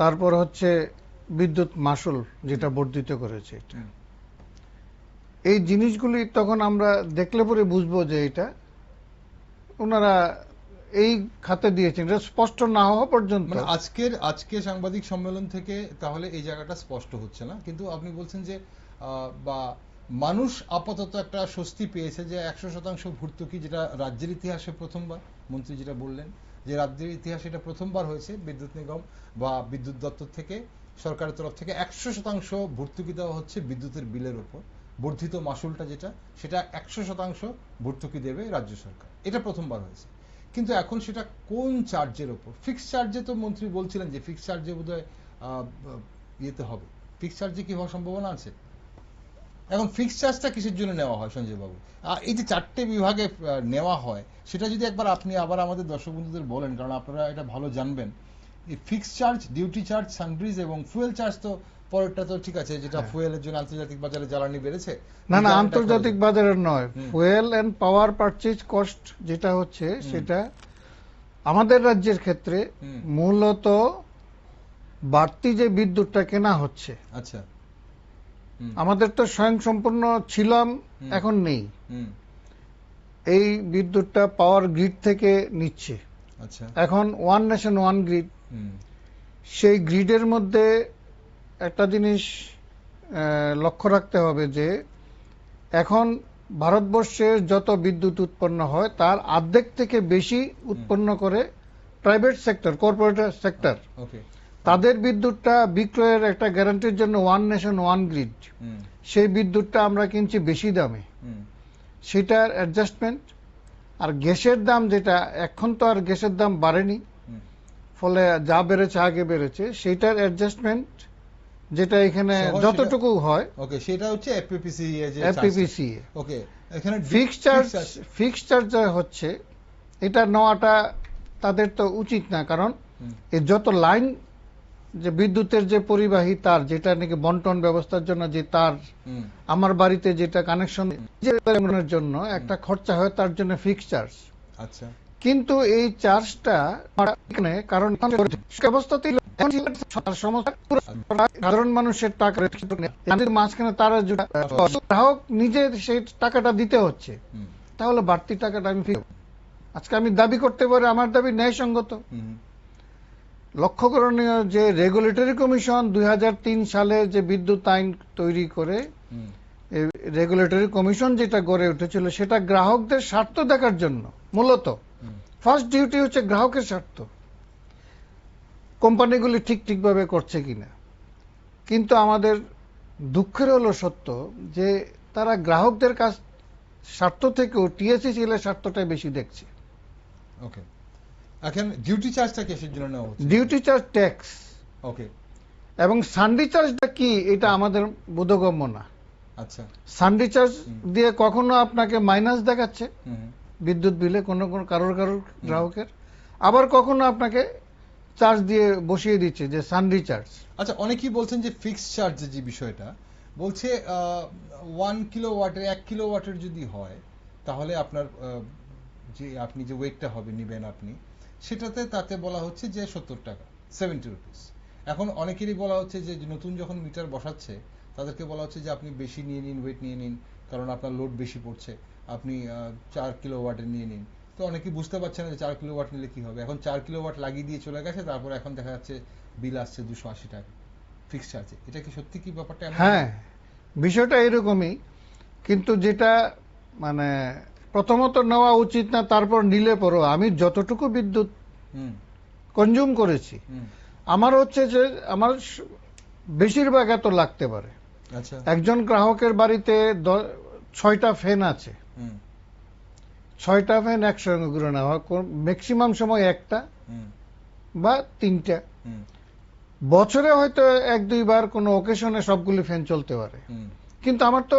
তারপর হচ্ছে বিদ্যুৎ মাশুল যেটা বর্ধিত করেছে, এটা এই জিনিসগুলি তখন আমরা দেখলে পরে বুঝবো যে এটা ওনারা এই খাতে দিয়েছেন। এটা স্পষ্ট না হওয়া পর্যন্ত আজকে সাংবাদিক সম্মেলন থেকে তাহলে এই জায়গাটা স্পষ্ট হচ্ছে না, কিন্তু আপনি বলছেন যে বা মানুষ আপাতত একটা স্বস্তি পেয়েছে যে 100% ভর্তুকি, যেটা রাজ্যের ইতিহাসে প্রথমবার, মন্ত্রী যেটা বললেন যে রাজ্যের ইতিহাসে এটা প্রথমবার হয়েছে, বিদ্যুৎ নিগম বা বিদ্যুৎ দপ্তর থেকে, সরকারের তরফ থেকে 100% ভর্তুকি দেওয়া হচ্ছে বিদ্যুতের বিলের উপর। বর্ধিত মাসুলটা যেটা, সেটা 100% ভর্তুকি দেবে রাজ্য সরকার, এটা প্রথমবার হয়েছে। কিন্তু এখন সেটা কোন চার্জের উপর? ফিক্স চার্জে তো মন্ত্রী বলছিলেন যে ফিক্স চার্জে বোধহয় ইয়েতে হবে, ফিক্স চার্জে কি হওয়ার সম্ভাবনা আছে? এখন ফিক্স চার্জটা কিসের জন্য নেওয়া হয় সঞ্জয় বাবু? এই যে 4টে বিভাগে নেওয়া হয়, সেটা যদি একবার আপনি আবার আমাদের দর্শক বন্ধুদের বলেন, কারণ আপনারা এটা ভালো জানবেন। এই fix charge, duty charge, sundries এবং ফুয়েল চার্জ তো পরেরটা তো ঠিক আছে, যেটা ফুয়েলের জন্য আন্তর্জাতিক বাজারে জ্বালানি বেড়েছে। না, আন্তর্জাতিক বাজারের নয়, fuel and power purchase cost যেটা হচ্ছে সেটা আমাদের রাজ্যের ক্ষেত্রে মূলত বাড়তি যে বিদ্যুৎটা কেনা হচ্ছে, আচ্ছা, আমাদের তো স্বয়ংসম্পূর্ণ ছিলাম, এখন নেই। এই বিদ্যুৎটা পাওয়ার গ্রিড থেকে নিচ্ছে। আচ্ছা, এখন ওয়ান নেশন ওয়ান গ্রিড, সেই গ্রিডের মধ্যে একটা জিনিস লক্ষ্য রাখতে হবে যে এখন ভারতবর্ষের যত বিদ্যুৎ উৎপন্ন হয় তার অর্ধেক থেকে বেশি উৎপন্ন করে প্রাইভেট সেক্টর, কর্পোরেট সেক্টর। তাদের বিদ্যুৎটা বিক্রয়ের একটা গ্যারান্টির জন্য ওয়ান নেশন ওয়ান গ্রিড, সেই বিদ্যুৎটা আমরা কিনছি বেশি দামে, সেটার অ্যাডজাস্টমেন্ট। আর গ্যাসের দাম যেটা, এখন তো আর গ্যাসের দাম বাড়েনি, ফলে যা বেড়েছে আগে বেড়েছে, সেটার অ্যাডজাস্টমেন্ট যেটা এখানে যতটুকু হয়, ওকে, সেটা হচ্ছে এফপিপিসিএ। ওকে, এখানে ফিক্স চার্জ হচ্ছে, এটা নেওয়াটা তাদের তো উচিত না, কারণ এই যত লাইন, যে বিদ্যুতের যে পরিবাহী তার, যেটা নাকি বন্টন ব্যবস্থার জন্য যে তার, আমার বাড়িতে যেটা কানেকশন জন্য একটা খরচা হয়, তার জন্য ফিক্স চার্জ। আচ্ছা, কিন্তু এই চার্জটা কারণ ব্যবস্থাতেই সাধারণ মানুষের টাকা মাঝখানে তারা গ্রাহক নিজে সেই টাকাটা দিতে হচ্ছে, তাহলে বাড়তি টাকাটা আমি আজকে আমি দাবি করতে পারি, আমার দাবি ন্যায়সঙ্গত। লক্ষ্য করণীয় যে রেগুলেটরি কমিশন 2003 সালে যে বিদ্যুৎ আইন তৈরি করে, রেগুলেটরি কমিশন যেটা গড়ে উঠেছিল, সেটা গ্রাহকদের স্বার্থ দেখার জন্য। মূলত ফার্স্ট ডিউটি হচ্ছে গ্রাহকের স্বার্থ, কোম্পানিগুলি ঠিকভাবে করছে কিনা। কিন্তু আমাদের দুঃখের হলো সত্য যে তারা গ্রাহকদের কাছ স্বার্থ থেকেও টিএসসিসিএল এর স্বার্থটাই বেশি দেখছে। ওকে, এখন ডিউটি চার্জটা কিসের জন্য নেওয়া হচ্ছে? Duty charge tax. ওকে, এবং সানডি চার্জটা কি, এটা আমাদের বোধগম্য না। আচ্ছা, সানডি চার্জ দিয়ে কখনো আপনাকে মাইনাস দেখাচ্ছে বিদ্যুৎ বিলে কোন কারোর গ্রাহকের, আবার কখনো আপনাকে চার্জ দিয়ে বসিয়ে দিচ্ছে যে সানডি চার্জ। আচ্ছা, অনেকেই বলছেন যে ফিক্স চার্জের যে বিষয়টা, বলছে 1 কিলোওয়াটের 1 কিলোওয়াটের যদি হয়, তাহলে আপনার যে আপনি যে ওয়েটটা হবে নিবেন আপনি, সেটাতে তাতে বলা হচ্ছে যে 70 টাকা, 70 রুপিস। এখন অনেকেরই বলা হচ্ছে যে নতুন যখন মিটার বসাচ্ছে, তাদেরকে বলা হচ্ছে যে আপনি বেশি নিয়ে নিন, ওয়েট নিয়ে নিন, কারণ আপনার লোড বেশি পড়ছে, আপনি 4 কিলোওয়াটের নিয়ে নিন। তো অনেকেই বুঝতে পারছে না যে 4 কিলোওয়াট নিলে কি হবে। এখন 4 কিলোওয়াট লাগিয়ে দিয়ে চলে গেছে, তারপর এখন দেখা যাচ্ছে বিল আসছে 280 টাকা ফিক্সড চার্জে। এটা কি সত্যি কি ব্যাপারটা এমন? হ্যাঁ, বিষয়টা এরকমই, কিন্তু যেটা মানে প্রথমত নেওয়া উচিত না, তারপর নিলে পরও আমি যতটুকু বিদ্যুৎ কনজিউম করেছি আমার হচ্ছে যে আমার বেশিরভাগ এত লাগতে পারে। আচ্ছা, একজন গ্রাহকের বাড়িতে 6টা ফ্যান আছে, 6টা ফ্যান একসঙ্গে ঘুরে নেওয়া, ম্যাক্সিমাম সময় একটা বা 3টা, বছরে হয়তো 1-2 বার কোনো অকেশনে সবগুলি ফ্যান চলতে পারে। কিন্তু আমার তো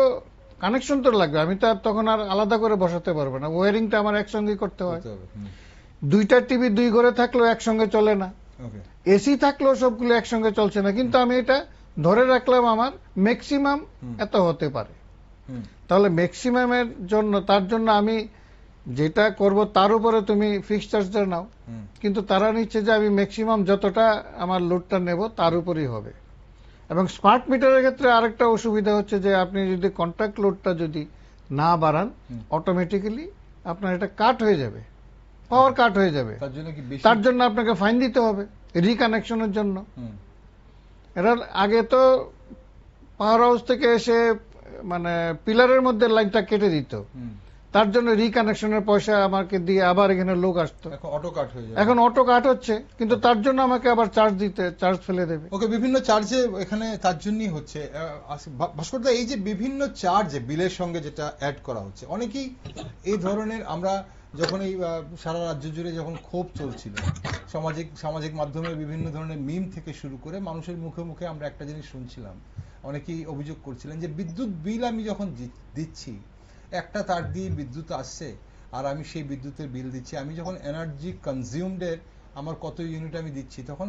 কানেকশন তো লাগবে, আমি তো আর তখন আর আলাদা করে বসাতে পারবো না, ওয়ারিংটা আমার একসঙ্গে করতে হয়। 2টা টিভি 2 ঘরে থাকলেও একসঙ্গে চলে না, এসি থাকলেও সবগুলো একসঙ্গে চলছে না, কিন্তু আমি এটা ধরে রাখলাম আমার ম্যাক্সিমাম এত হতে পারে। তাহলে ম্যাক্সিমামের জন্য, তার জন্য আমি যেটা করব তার উপরে তুমি ফিক্সড চার্জটা নাও, কিন্তু তারা নিচ্ছে যে আমি ম্যাক্সিমাম যতটা আমার লোডটা নেব তার উপরই হবে। এবং স্মার্ট মিটারের ক্ষেত্রে আরেকটা অসুবিধা হচ্ছে যে আপনি যদি কন্ট্যাক্ট লোডটা যদি না বাড়ান, অটোমেটিক্যালি আপনার এটা কাট হয়ে যাবে, পাওয়ার কাট হয়ে যাবে। তার জন্য আপনাকে ফাইন দিতে হবে রিকানেকশনের জন্য। এটা আগে তো পাওয়ার হাউস থেকে এসে মানে পিলারের মধ্যে লাইনটা কেটে দিত, তার জন্য রিকানেকশনের পয়সা আমাকে দিয়ে আবার এখানে লোক আসতো। এখন অটো কাট হচ্ছে, কিন্তু তার জন্য আমাকে আবার চার্জ ফেলে দেবে। ওকে, বিভিন্ন চার্জে এখানে তার জন্যই হচ্ছে। ভাস্করদা, এই যে বিভিন্ন চার্জ বিলের সঙ্গে যেটা অ্যাড করা হচ্ছে, অনেকেই এই ধরনের, আমরা যখন এই সারা রাজ্য জুড়ে যখন ক্ষোভ চলছিল, সামাজিক মাধ্যমে বিভিন্ন ধরনের মিম থেকে শুরু করে মানুষের মুখে মুখে আমরা একটা জিনিস শুনছিলাম, অনেকেই অভিযোগ করছিলেন যে বিদ্যুৎ বিল আমি যখন দিচ্ছি, একটা তার দিয়ে বিদ্যুৎ আসছে আর আমি সেই বিদ্যুতের বিল দিচ্ছি, আমি যখন এনার্জি কনজিউমডের আমার কত ইউনিট আমি দিচ্ছি, তখন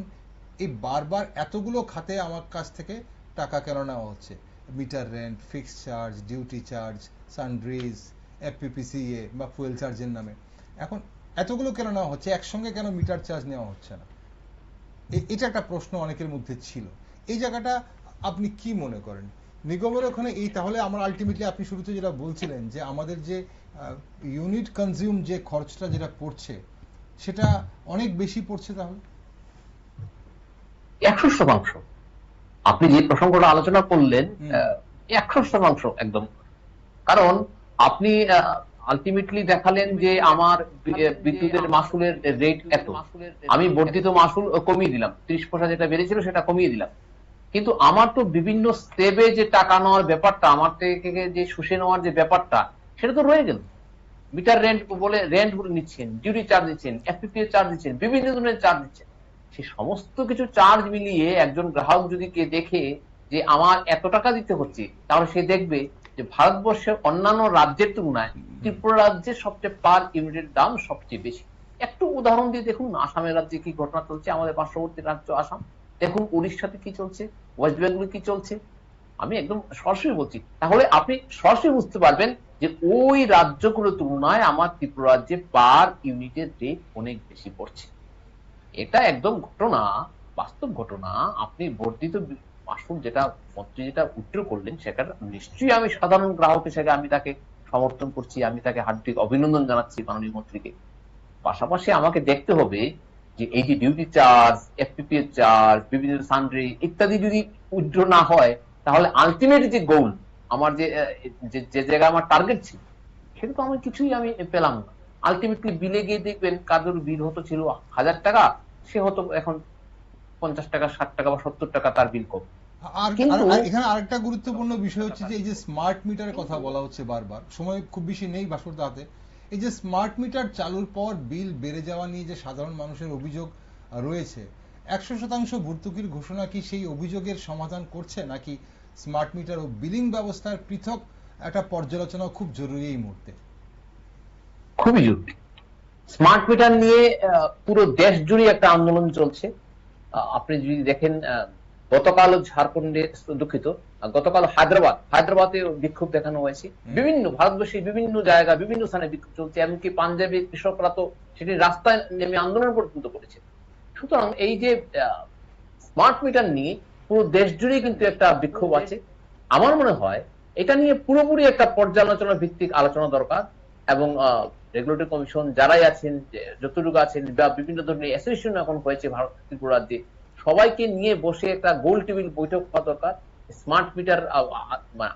এই বারবার এতগুলো খাতে আমার কাছ থেকে টাকা কেন নেওয়া হচ্ছে? Meter rent, fixed charge, duty charge, sundries, F P P C A বা ফুয়েল চার্জের নামে এখন এতগুলো কেন নেওয়া হচ্ছে? একসঙ্গে কেন মিটার চার্জ নেওয়া হচ্ছে না? এটা একটা প্রশ্ন অনেকের মধ্যে ছিল। এই জায়গাটা আপনি কি মনে করেন? নিগমের ওখানে এই, তাহলে আমরা আলটিমেটলি, আপনি শুরুতে যেটা বলছিলেন যে আমাদের যে ইউনিট কনজিউম যে খরচটা যেটা পড়ছে সেটা অনেক বেশি পড়ছে। তাহলে 100%। আপনি যে প্রসঙ্গটা আলোচনা করলেন 100% একদম। কারণ আপনি আলটিমেটলি দেখালেন যে আমার বিদ্যুতের মাসুলের রেট এত, আমি বর্ধিত মাসুল কমিয়ে দিলাম, 30 পয়সা যেটা বেড়েছিল সেটা কমিয়ে দিলাম, কিন্তু আমার তো বিভিন্ন স্টেপে যে টাকা নেওয়ার ব্যাপারটা, আমার থেকে যে শুষে নেওয়ার যে ব্যাপারটা, সেটা তো রয়ে গেল। মিটার রেন্ট বলে রেন্ট নিচ্ছেন, ডিউটি চার্জ দিচ্ছেন, এফপিপিএ চার্জ দিচ্ছেন, বিভিন্ন ধরনের চার্জ দিচ্ছেন। সেই সমস্ত কিছু চার্জ মিলিয়ে একজন গ্রাহক যদি কে দেখে যে আমার এত টাকা দিতে হচ্ছে, তাহলে সে দেখবে যে ভারতবর্ষের অন্যান্য রাজ্যের তুলনায় ত্রিপুরা রাজ্যের সবচেয়ে পার ইউনিটের দাম সবচেয়ে বেশি। একটু উদাহরণ দিয়ে দেখুন, আসামের রাজ্যে কি ঘটনা চলছে, আমাদের পার্শ্ববর্তী রাজ্য আসাম, দেখুন উড়িষ্যাতে কি চলছে, ওয়েস্ট বেঙ্গলে কি চলছে, আমি একদম সরাসরি বলছি। তাহলে আপনি সরাসরি বুঝতে পারবেন যে ওই রাজ্যগুলোর তুলনায় আমার ত্রিপুরা রাজ্যে পার ইউনিটের রেট অনেক বেশি পড়ছে। এটা একদম ঘটনা, বাস্তব ঘটনা। আপনি বর্ধিত মাসুল যেটা মন্ত্রী যেটা উত্তর করলেন, সেটা নিশ্চয়ই আমি সাধারণ গ্রাহক হিসেবে আমি তাকে সমর্থন করছি, আমি তাকে হার্দিক অভিনন্দন জানাচ্ছি মাননীয় মন্ত্রীকে। পাশাপাশি আমাকে দেখতে হবে যে এই যে ডিউটি চার্জ, এফপিপিএ চার্জ, বিভিন্ন সানড্রি ইত্যাদি যদি উইথড্র না হয়, তাহলে আলটিমেট যে গোল, আমার যে জায়গায় আমার টার্গেট ছিল, সেটা তো আমার কিছুই আমি পেলাম না। আলটিমেটলি বিলে গিয়ে দেখবেন কাজের বিল হতো ছিল 1000 টাকা, সে হতো এখন 50 টাকা, 60 টাকা বা 70 টাকা তার বিল কম। আর এখানে আরেকটা গুরুত্বপূর্ণ বিষয় হচ্ছে যে এই যে স্মার্ট মিটারের কথা বলা হচ্ছে বারবার, সময় খুব বেশি নেই ভাস্করদা হাতে। এই যে স্মার্ট মিটার চালুর পর বিল বেড়ে যাওয়া নিয়ে যে সাধারণ মানুষের অভিযোগ রয়েছে, 100% ভর্তুকির ঘোষণা কি সেই অভিযোগের সমাধান করছে, নাকি স্মার্ট মিটার ও বিলিং ব্যবস্থার পৃথক একটা পর্যালোচনা খুব জরুরি এই মুহূর্তে? খুবই জরুরি। স্মার্ট মিটার নিয়ে পুরো দেশ জুড়ে একটা আন্দোলন চলছে। আপনি যদি দেখেন, গতকাল ঝাড়খণ্ডে, দুঃখিত, গতকাল হায়দ্রাবাদে বিক্ষোভ দেখানো হয়েছে। বিভিন্ন ভারতবর্ষের বিভিন্ন জায়গা, বিভিন্ন স্থানে বিক্ষোভ চলছে, এমনকি পাঞ্জাবের কৃষকরা তো সেটি রাস্তায় নেমে আন্দোলন পর্যন্ত করেছে। সুতরাং এই যে স্মার্ট মিটার নিয়ে পুরো দেশ জুড়ে কিন্তু একটা বিক্ষোভ আছে। আমার মনে হয় এটা নিয়ে পুরোপুরি একটা পর্যালোচনা ভিত্তিক আলোচনা দরকার, এবং রেগুলেটরি কমিশন যারাই আছেন, যতটুকু আছেন, বা বিভিন্ন ধরনের অ্যাসোসিয়েশন এখন হয়েছে ভারত ত্রিপুরা রাজ্যে, সবাইকে নিয়ে বসে একটা গোল টেবিল বৈঠক হওয়া দরকার। স্মার্ট মিটার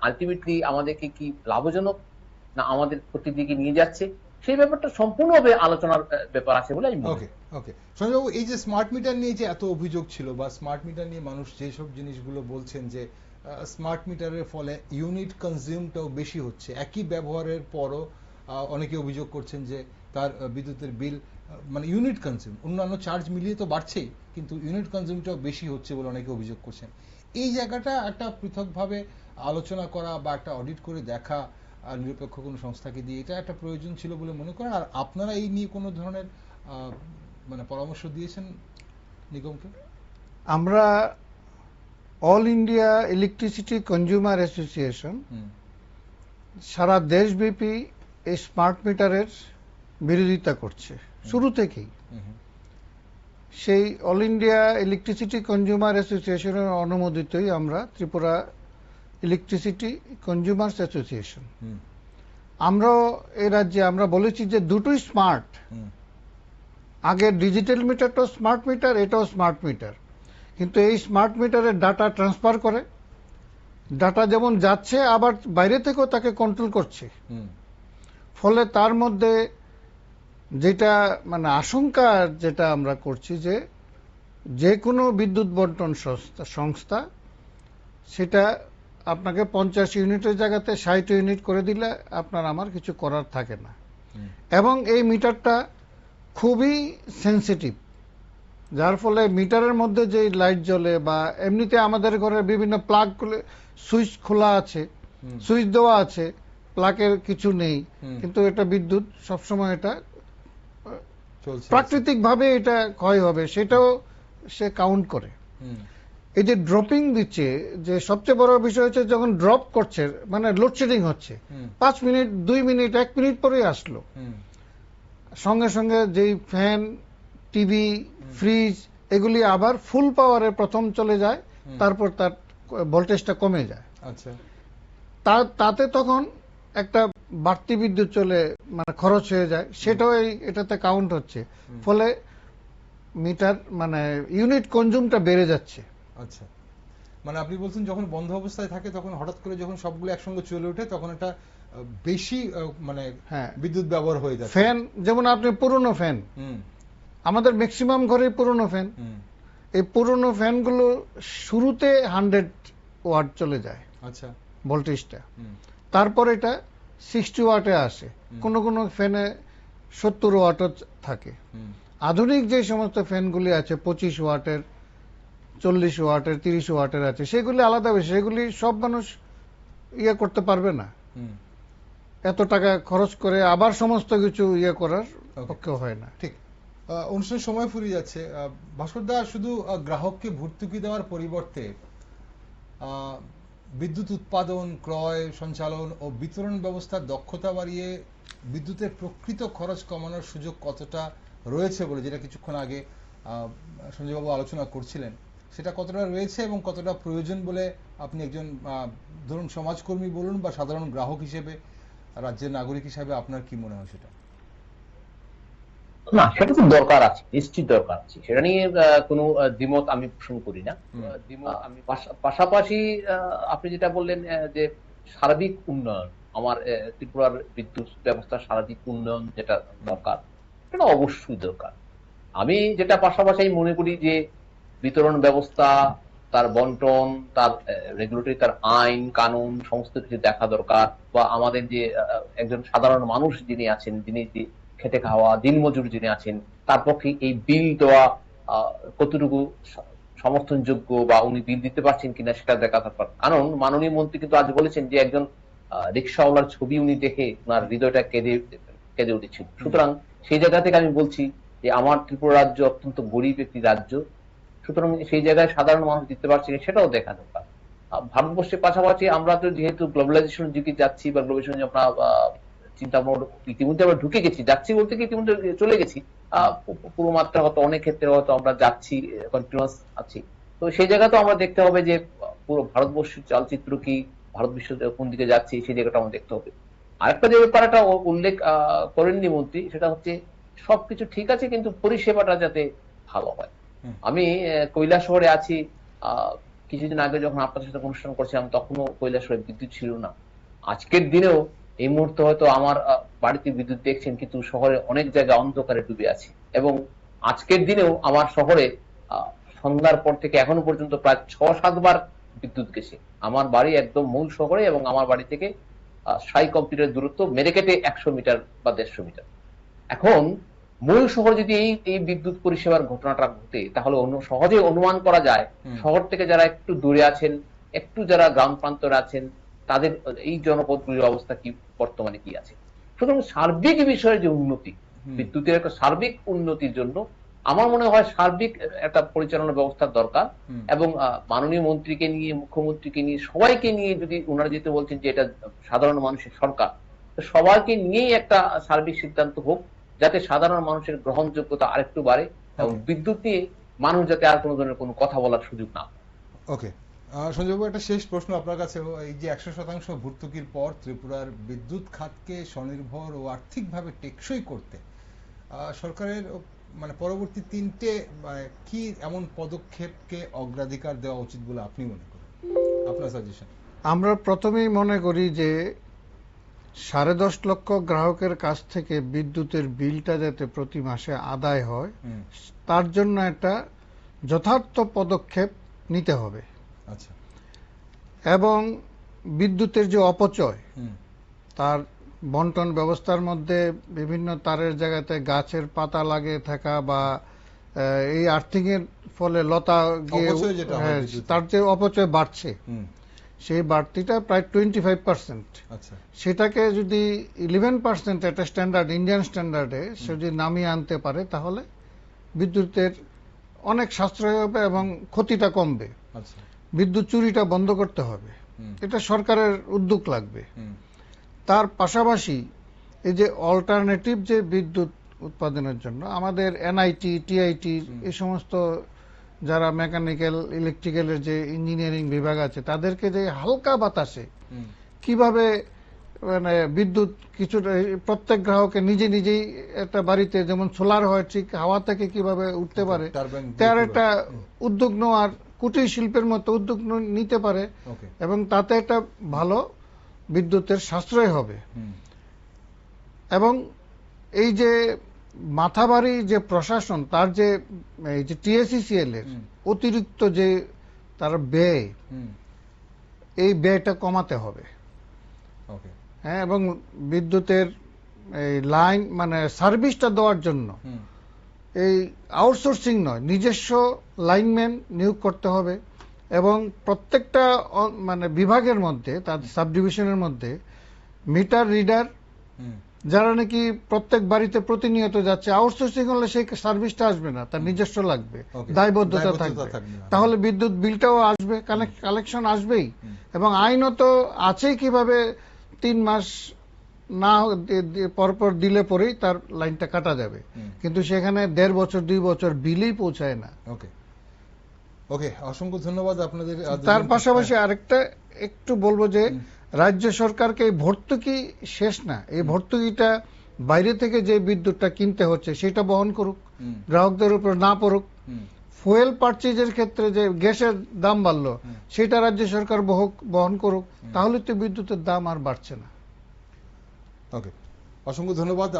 আলটিমেটলি আমাদেরকে কি লাভজনক না আমাদের ক্ষতির দিকে নিয়ে যাচ্ছে, সেই ব্যাপারটা সম্পূর্ণভাবে আলোচনার ব্যাপার আছে বলে আমি মনে করি। ওকে সঞ্জয় বাবু, এই যে স্মার্ট মিটার নিয়ে যে এত অভিযোগ ছিল, বা স্মার্ট মিটার নিয়ে মানুষ যেসব জিনিসগুলো বলছেন যে স্মার্ট মিটারের ফলে ইউনিট কনজিউমটাও বেশি হচ্ছে, একই ব্যবহারের পরও অনেকে অভিযোগ করছেন যে তার বিদ্যুতের বিল মানে ইউনিট কনজিউম অন্যান্য চার্জ মিলিয়ে তো বাড়ছেই, কিন্তু ইউনিট কনজিউমটাও বেশি হচ্ছে বলে অনেকে অভিযোগ করছেন। এই জায়গাটা একটা পৃথকভাবে আলোচনা করা বা একটা অডিট করে দেখা নিরপেক্ষ কোনো সংস্থাকে দিয়ে, এটা একটা প্রয়োজন ছিল বলে মনে করেন? আর আপনারা এই নিয়ে কোনো ধরনের মানে পরামর্শ দিয়েছেন নিগমকে? আমরা all India electricity consumer association সারা দেশব্যাপী এই স্মার্ট মিটারের বিরোধিতা করছে শুরু থেকেই। সেই অল ইন্ডিয়া ইলেকট্রিসিটি কনজিউমার অ্যাসোসিয়েশনের অনুমোদিতই আমরা ত্রিপুরা ইলেকট্রিসিটি কনজিউমার্স অ্যাসোসিয়েশন, আমরাও এই রাজ্যে আমরা বলেছি যে দুটোই স্মার্ট। আগে ডিজিটাল মিটারটাও স্মার্ট মিটার, এটাও স্মার্ট মিটার, কিন্তু এই স্মার্ট মিটারের ডাটা ট্রান্সফার করে, ডাটা যেমন যাচ্ছে আবার বাইরে থেকেও তাকে কন্ট্রোল করছে। ফলে তার মধ্যে যেটা মানে আশঙ্কা যেটা আমরা করছি যে কোনো বিদ্যুৎ বন্টন সংস্থা সেটা আপনাকে 50 ইউনিটের জায়গাতে 60 ইউনিট করে দিলে আপনার আমার কিছু করার থাকে না। এবং এই মিটারটা খুবই সেন্সিটিভ, যার ফলে মিটারের মধ্যে যে লাইট জ্বলে বা এমনিতে আমাদের ঘরে বিভিন্ন প্লাগ সুইচ খোলা আছে, সুইচ দেওয়া আছে, প্লাগের কিছু নেই, কিন্তু এটা বিদ্যুৎ সবসময় এটা প্রাকৃতিক ভাবে এটা ক্ষয় হবে, সেটাও সে কাউন্ট করে। এই যে ড্রপিং দিচ্ছে, যে সবচেয়ে বড় বিষয় হচ্ছে যখন ড্রপ করছে মানে লোডশেডিং হচ্ছে, 5 মিনিট 2 মিনিট 1 মিনিট পরেই আসলো, সঙ্গে সঙ্গে যেই ফ্যান, টিভি, ফ্রিজ এগুলি আবার ফুল পাওয়ারে প্রথম চলে যায়, তারপর তার ভোল্টেজটা কমে যায়। আচ্ছা, তাতে তখন একটা বাড়তি বিদ্যুৎ চলে মানে খরচ হয়ে যায়, সেটাও এটাতে কাউন্ট হচ্ছে। ফলে মিটার মানে ইউনিট কনজিউমটা বেড়ে যাচ্ছে। আচ্ছা, মানে আপনি বলছেন যখন বন্ধ অবস্থায় থাকে তখন হঠাৎ করে যখন সবগুলো একসঙ্গে চলে ওঠে তখন একটা বেশি মানে বিদ্যুৎ ব্যবহার হয়ে যায়। ফ্যান যেমন আপনি পুরনো ফ্যান, আমাদের ম্যাক্সিমাম ঘরে পুরনো ফ্যান, এই পুরনো ফ্যানগুলো শুরুতে 100 ওয়াট চলে যায়, আচ্ছা ভোল্টেজটা, তারপর এটা 60 ওয়াটে আসে, কোন কোন ফ্যানে 70 ওয়াটও থাকে। আধুনিক যে সমস্ত ফ্যানগুলি আছে 25 ওয়াটের, 40 ওয়াটের, 30 ওয়াটের আছে, সেগুলি আলাদা বেশি, সেগুলি সব মানুষ ইয়ে করতে পারবে না, এত টাকা খরচ করে আবার সমস্ত কিছু ইয়ে করার পক্ষে হয় না। ঠিক, অনুষ্ঠানের সময় ফুরিয়ে যাচ্ছে। ভাস্কর দা, শুধু গ্রাহককে ভর্তুকি দেওয়ার পরিবর্তে বিদ্যুৎ উৎপাদন, ক্রয়, সঞ্চালন ও বিতরণ ব্যবস্থার দক্ষতা বাড়িয়ে বিদ্যুতের প্রকৃত খরচ কমানোর সুযোগ কতটা রয়েছে বলে, যেটা কিছুক্ষণ আগে সঞ্জয়বাবু আলোচনা করছিলেন, সেটা কতটা রয়েছে এবং কতটা প্রয়োজন বলে আপনি একজন ধরুন সমাজকর্মী বলুন বা সাধারণ গ্রাহক হিসেবে, রাজ্যের নাগরিক হিসেবে আপনার কি মনে হয় সেটা? না, সেটা তো দরকার আছে, নিশ্চিত দরকার আছে, সেটা নিয়ে কোনো দ্বিমত আমি পোষণ করি না। পাশাপাশি আপনি যেটা বললেন যে সার্বিক উন্নয়ন, আমার ত্রিপুরার বিদ্যুৎ ব্যবস্থার সার্বিক উন্নয়ন যেটা দরকার, সেটা অবশ্যই দরকার। আমি যেটা পাশাপাশি মনে করি যে বিতরণ ব্যবস্থা, তার বন্টন, তার রেগুলেটরি, তার আইন কানুন সমস্ত কিছু দেখা দরকার। বা আমাদের যে একজন সাধারণ মানুষ যিনি আছেন, যিনি খেটে খাওয়া দিনমজুর যিনি আছেন, তার পক্ষে এই বিল দেওয়া কতটুকু সমর্থনযোগ্য বা উনি বিল দিতে পারছেন কিনা সেটা দেখা দরকার। কারণ মাননীয় মন্ত্রী কিন্তু আজ বলেছেন যে একজন রিক্সাওয়ালার ছবি উনি দেখে ওনার হৃদয়টা কেঁদে উঠেছিল। সুতরাং সেই জায়গা থেকে আমি বলছি যে আমার ত্রিপুরা রাজ্য অত্যন্ত গরিব একটি রাজ্য, সুতরাং সেই জায়গায় সাধারণ মানুষ দিতে পারছে সেটাও দেখা দরকার। ভারতবর্ষের পাশাপাশি আমরা তো যেহেতু গ্লোবালাইজেশন যুগে যাচ্ছি বা গ্লোবালাইজেশন আমরা চিন্তা ইতিমধ্যে আমরা ঢুকে গেছি, যাচ্ছি বলতে কি ইতিমধ্যে চলে গেছি, পুরো মাত্রা হয়তো অনেক ক্ষেত্রে হয়তো আমরা যাচ্ছি, কন্টিনিউয়াস আছি। তো সেই জায়গাতেও আমরা দেখতে হবে যে পুরো ভারতবর্ষের চালচিত্র কি, ভারত বিশ্ব কোন দিকে যাচ্ছে, সেই জায়গাটা আমরা দেখতে হবে। আরেকটা যে ব্যাপারটা উল্লেখ করেননি মন্ত্রী, সেটা হচ্ছে সবকিছু ঠিক আছে কিন্তু পরিষেবাটা যাতে ভালো হয়। আমি কৈলাসহরে আছি, কিছুদিন আগে যখন আপনাদের সাথে অনুষ্ঠান করছিলাম তখনও কৈলাসহরে বিদ্যুৎ ছিল না। আজকের দিনেও এই মুহূর্তে হয়তো আমার বাড়িতে বিদ্যুৎ দেখছেন, কিন্তু শহরে অনেক জায়গায় অন্ধকারে ডুবে আছে। এবং আজকের দিনেও আমার শহরে সন্ধ্যার পর থেকে এখনো পর্যন্ত প্রায় 6-7 বার বিদ্যুৎ গেছে। আমার বাড়ি একদম মূল শহরে এবং আমার বাড়ি থেকে সাই কম্পিউটারের দূরত্ব মেরে কেটে 100 মিটার বা 150 মিটার। এখন মূল শহরে যদি এই বিদ্যুৎ পরিষেবার ঘটনাটা ঘটে, তাহলে সহজে অনুমান করা যায় শহর থেকে যারা একটু দূরে আছেন, একটু যারা গ্রাম প্রান্তরে আছেন, তাদের এই জনপদগুলির অবস্থা কি বর্তমানে কি আছে। সুতরাং সার্বিক বিষয়ের যে উন্নতি, বিদ্যুতের একটা সার্বিক উন্নতির জন্য আমার মনে হয় সার্বিক একটা পরিচালনা ব্যবস্থার দরকার। এবং মাননীয় মন্ত্রীকে নিয়ে, মুখ্যমন্ত্রীকে নিয়ে, সবাইকে নিয়ে, যদি ওনারা যেতে বলছেন যে এটা সাধারণ মানুষের সরকার, সবাইকে নিয়েই একটা সার্বিক সিদ্ধান্ত হোক, যাতে সাধারণ মানুষের গ্রহণযোগ্যতা আরেকটু বাড়ে এবং বিদ্যুৎ নিয়ে মানুষ যাতে আর কোনো ধরনের কোনো কথা বলার সুযোগ না। ওকে, সঞ্জয় বাবু, একটা শেষ প্রশ্ন আপনার কাছে। এই যে 100% ভর্তুকির পর ত্রিপুরার বিদ্যুৎ খাতকে স্বনির্ভর ও আর্থিকভাবে টেকসই করতে সরকারের মানে পরবর্তী 3টে কি এমন পদক্ষেপকে অগ্রাধিকার দেওয়া উচিত বলে আপনি মনে করেন, আপনার সাজেশন? আমরা প্রথমেই মনে করি যে 10.5 লক্ষ গ্রাহকের কাছ থেকে বিদ্যুতের বিলটা যাতে প্রতি মাসে আদায় হয়, তার জন্য একটা যথার্থ পদক্ষেপ নিতে হবে। আচ্ছা। এবং বিদ্যুতের যে অপচয়, তার বন্টন ব্যবস্থার মধ্যে বিভিন্ন তারের জায়গাতে গাছের পাতা লাগিয়ে থাকা বা এই আর্থিং এর ফলে লতা গিয়ে তার যে অপচয় বাড়ছে, সেই বাড়তিটা প্রায় 25%। আচ্ছা। সেটাকে যদি 11% একটা স্ট্যান্ডার্ড, ইন্ডিয়ান স্ট্যান্ডার্ডে সে যদি নামিয়ে আনতে পারে, তাহলে বিদ্যুতের অনেক সাশ্রয় হবে এবং ক্ষতিটা কমবে। আচ্ছা। বিদ্যুৎ চুরিটা বন্ধ করতে হবে, এটা সরকারের উদ্যোগ লাগবে। তার পাশাপাশি এই যে অল্টারনেটিভ যে বিদ্যুৎ উৎপাদনের জন্য আমাদের এনআইটি, টিআইটি, এই সমস্ত যারা মেকানিক্যাল, ইলেকট্রিক্যালের যে ইঞ্জিনিয়ারিং বিভাগ আছে, তাদেরকে যে হালকা বাতাসে কিভাবে মানে বিদ্যুৎ কিছুটা প্রত্যেক গ্রাহকে নিজে নিজেই একটা বাড়িতে যেমন সোলার হয়, ঠিক হাওয়া থেকে কিভাবে উঠতে পারে, তার একটা উদ্যোগ নেওয়ার, কুটির শিল্পের মতো উদ্যোগ নিতে পারে এবং তাতে একটা ভালো বিদ্যুতের সাশ্রয় হবে। এবং এই যে মাথাবাড়ি যে প্রশাসন, তার যে এই যে টিএসিসিএল এর অতিরিক্ত যে তার ব্যয়, এই ব্যয়টা কমাতে হবে। হ্যাঁ, এবং বিদ্যুতের এই লাইন মানে সার্ভিসটা দেওয়ার জন্য এই আউটসোর্সিং নয়, নিজস্ব লাইনম্যান নিয়োগ করতে হবে। এবং প্রত্যেকটা মানে বিভাগের মধ্যে, তার সাব ডিভিশনের মধ্যে মিটার রিডার, যারা নাকি প্রত্যেক বাড়িতে প্রতিনিয়ত যাচ্ছে, আউটসোর্সিং হলে সেই সার্ভিসটা আসবে না, তার নিজস্ব লাগবে, দায়বদ্ধতা থাকবে, তাহলে বিদ্যুৎ বিলটাও আসবে, কালেকশন আসবেই। এবং আইনত আছেই কিভাবে 3 মাস না পরপর দিলে পরেই তার লাইনটা কাটা যাবে, কিন্তু সেখানে 1.5 বছর 2 বছর বিলই পৌঁছায় না। ওকে, ওকে, অসংখ্য ধন্যবাদ আপনাদের। তার পাশাপাশি আরেকটা একটু বলবো যে রাজ্য সরকারকে এই ভর্তুকি শেষ না, এই ভর্তুকিটা বাইরে থেকে যে বিদ্যুৎটা কিনতে হচ্ছে সেটা বহন করুক, গ্রাহকদের উপর না পড়ুক। ফুয়েল পারচেজের ক্ষেত্রে যে গ্যাসের দাম বাড়লো, সেটা রাজ্য সরকার বহন করুক, তাহলে তো বিদ্যুতের দাম আর বাড়ছে না। ওকে, অসংখ্য ধন্যবাদ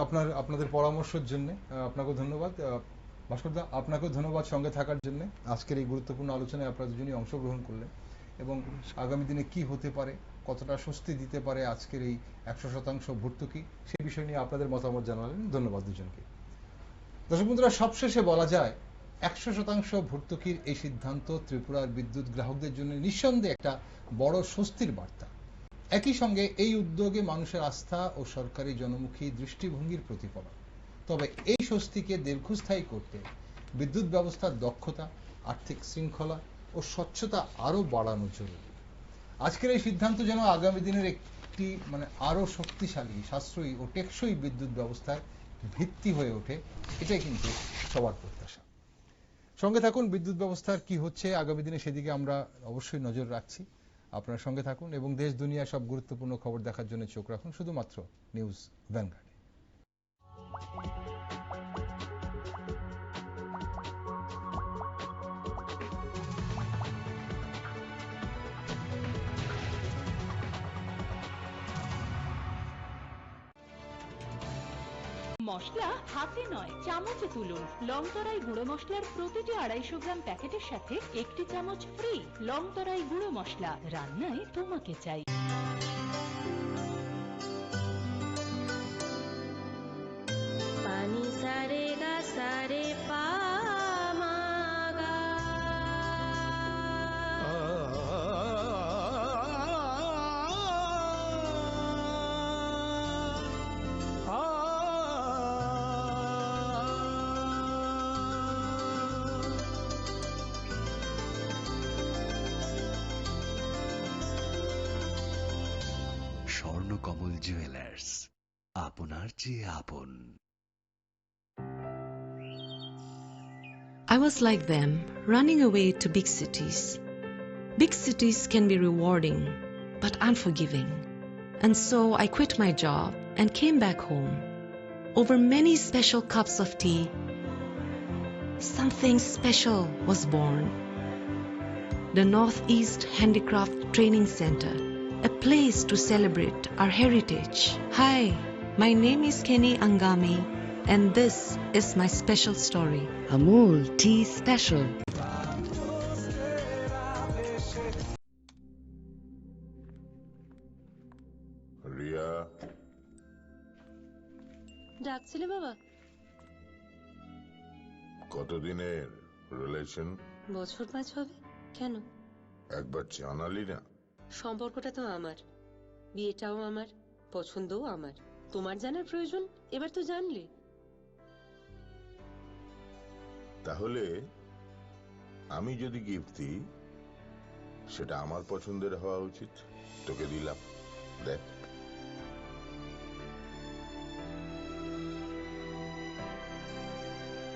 আপনাদের পরামর্শের জন্য। আপনাকেও ধন্যবাদ ভাস্করদা, আপনাকেও ধন্যবাদ সঙ্গে থাকার জন্য। আজকের এই গুরুত্বপূর্ণ আলোচনায় আপনারা দুজনই অংশগ্রহণ করলেন এবং আগামী দিনে কি হতে পারে, কতটা স্বস্তি দিতে পারে আজকের এই 100% ভর্তুকি, সেই বিষয় নিয়ে আপনাদের মতামত জানালেন। ধন্যবাদ দুজনকে। দর্শক বন্ধুরা, সবশেষে বলা যায় 100% ভর্তুকির এই সিদ্ধান্ত ত্রিপুরার বিদ্যুৎ গ্রাহকদের জন্য নিঃসন্দেহে একটা বড় স্বস্তির বার্তা। একই সঙ্গে এই উদ্যোগে মানুষের আস্থা ও সরকারি জনমুখী দৃষ্টিভঙ্গির প্রতিফলন। তবে এই স্বস্তিকে দীর্ঘস্থায়ী করতে বিদ্যুৎ ব্যবস্থার দক্ষতা, আর্থিক শৃঙ্খলা ও স্বচ্ছতা আরো বাড়ানো জরুরি। আজকের এই সিদ্ধান্ত যেন আগামী দিনের একটি আরো শক্তিশালী, সাশ্রয়ী ও টেকসই বিদ্যুৎ ব্যবস্থার ভিত্তি হয়ে ওঠে, এটাই কিন্তু সবার প্রত্যাশা। সঙ্গে থাকুন, বিদ্যুৎ ব্যবস্থার কি হচ্ছে আগামী দিনে সেদিকে আমরা অবশ্যই নজর রাখছি। আপনার সঙ্গে থাকুন এবং দেশ দুনিয়া সব গুরুত্বপূর্ণ খবর দেখার জন্য চোখ রাখুন শুধুমাত্র নিউজ ভ্যানগার্ডে। মশলা হাতে নয় চামচে তুলুন। লংতরাই গুঁড়ো মশলার প্রতিটি 250 গ্রাম প্যাকেটের সাথে একটি চামচ ফ্রি। লংতরাই গুঁড়ো মশলা, রান্নায় তোমাকে চাই। पानी सारे गा सारे पा मा गा। স্বর্ণকমল জুয়েলার্স, আপনার চেয়ে আপন। I was like them, running away to big cities. Big cities can be rewarding, but unforgiving. And so I quit my job and came back home. Over many special cups of tea, something special was born. The Northeast Handicraft Training Center, a place to celebrate our heritage. Hi, my name is Kenny Angami, and this is my special story. Amul Tea Special. Riya, ডাকছিলে বাবা? কতদিনের relation? বছর 5 হবে। কেন? একবার জানালি না? সম্পর্কটা তো আমার, বিয়েটাও আমার, পছন্দও আমার। তোমার জানার প্রয়োজন? এবার তো জানলে। তাহলে আমি যদি গিফট দিই সেটা আমার পছন্দের হওয়া উচিত। তোকে দিলাম, দেখ।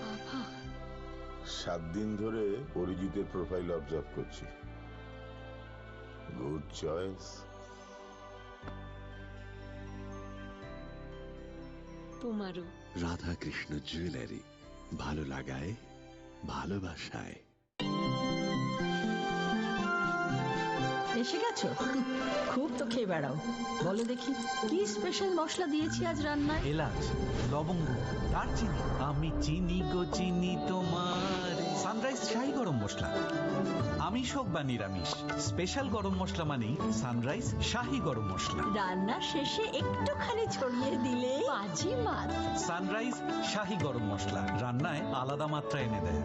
বাবা, 7 দিন ধরে অরিজিতের প্রোফাইল অবজার্ভ করছি। Good choice. তোমারও। রাধাকৃষ্ণ জুয়েলারি, ভালো লাগায় ভালোবাসায়। এসে গেছো? খুব তো খেয়ে বেড়াও, বলো দেখি কি স্পেশাল মশলা দিয়েছি আজ রান্নায়? এলাচ, লবঙ্গ, দারচিনি। আমি চিনি গো চিনি তোমার। সানরাইজ শাহী গরম মশলা, আমিষ হোক বা নিরামিষ, স্পেশাল গরম মশলা মানেই সানরাইজ শাহী গরম মশলা। রান্না শেষে একটুখানি ছড়িয়ে দিলে বাজি মাত। সানরাইজ শাহী গরম মশলা রান্নায় আলাদা মাত্রা এনে দেয়।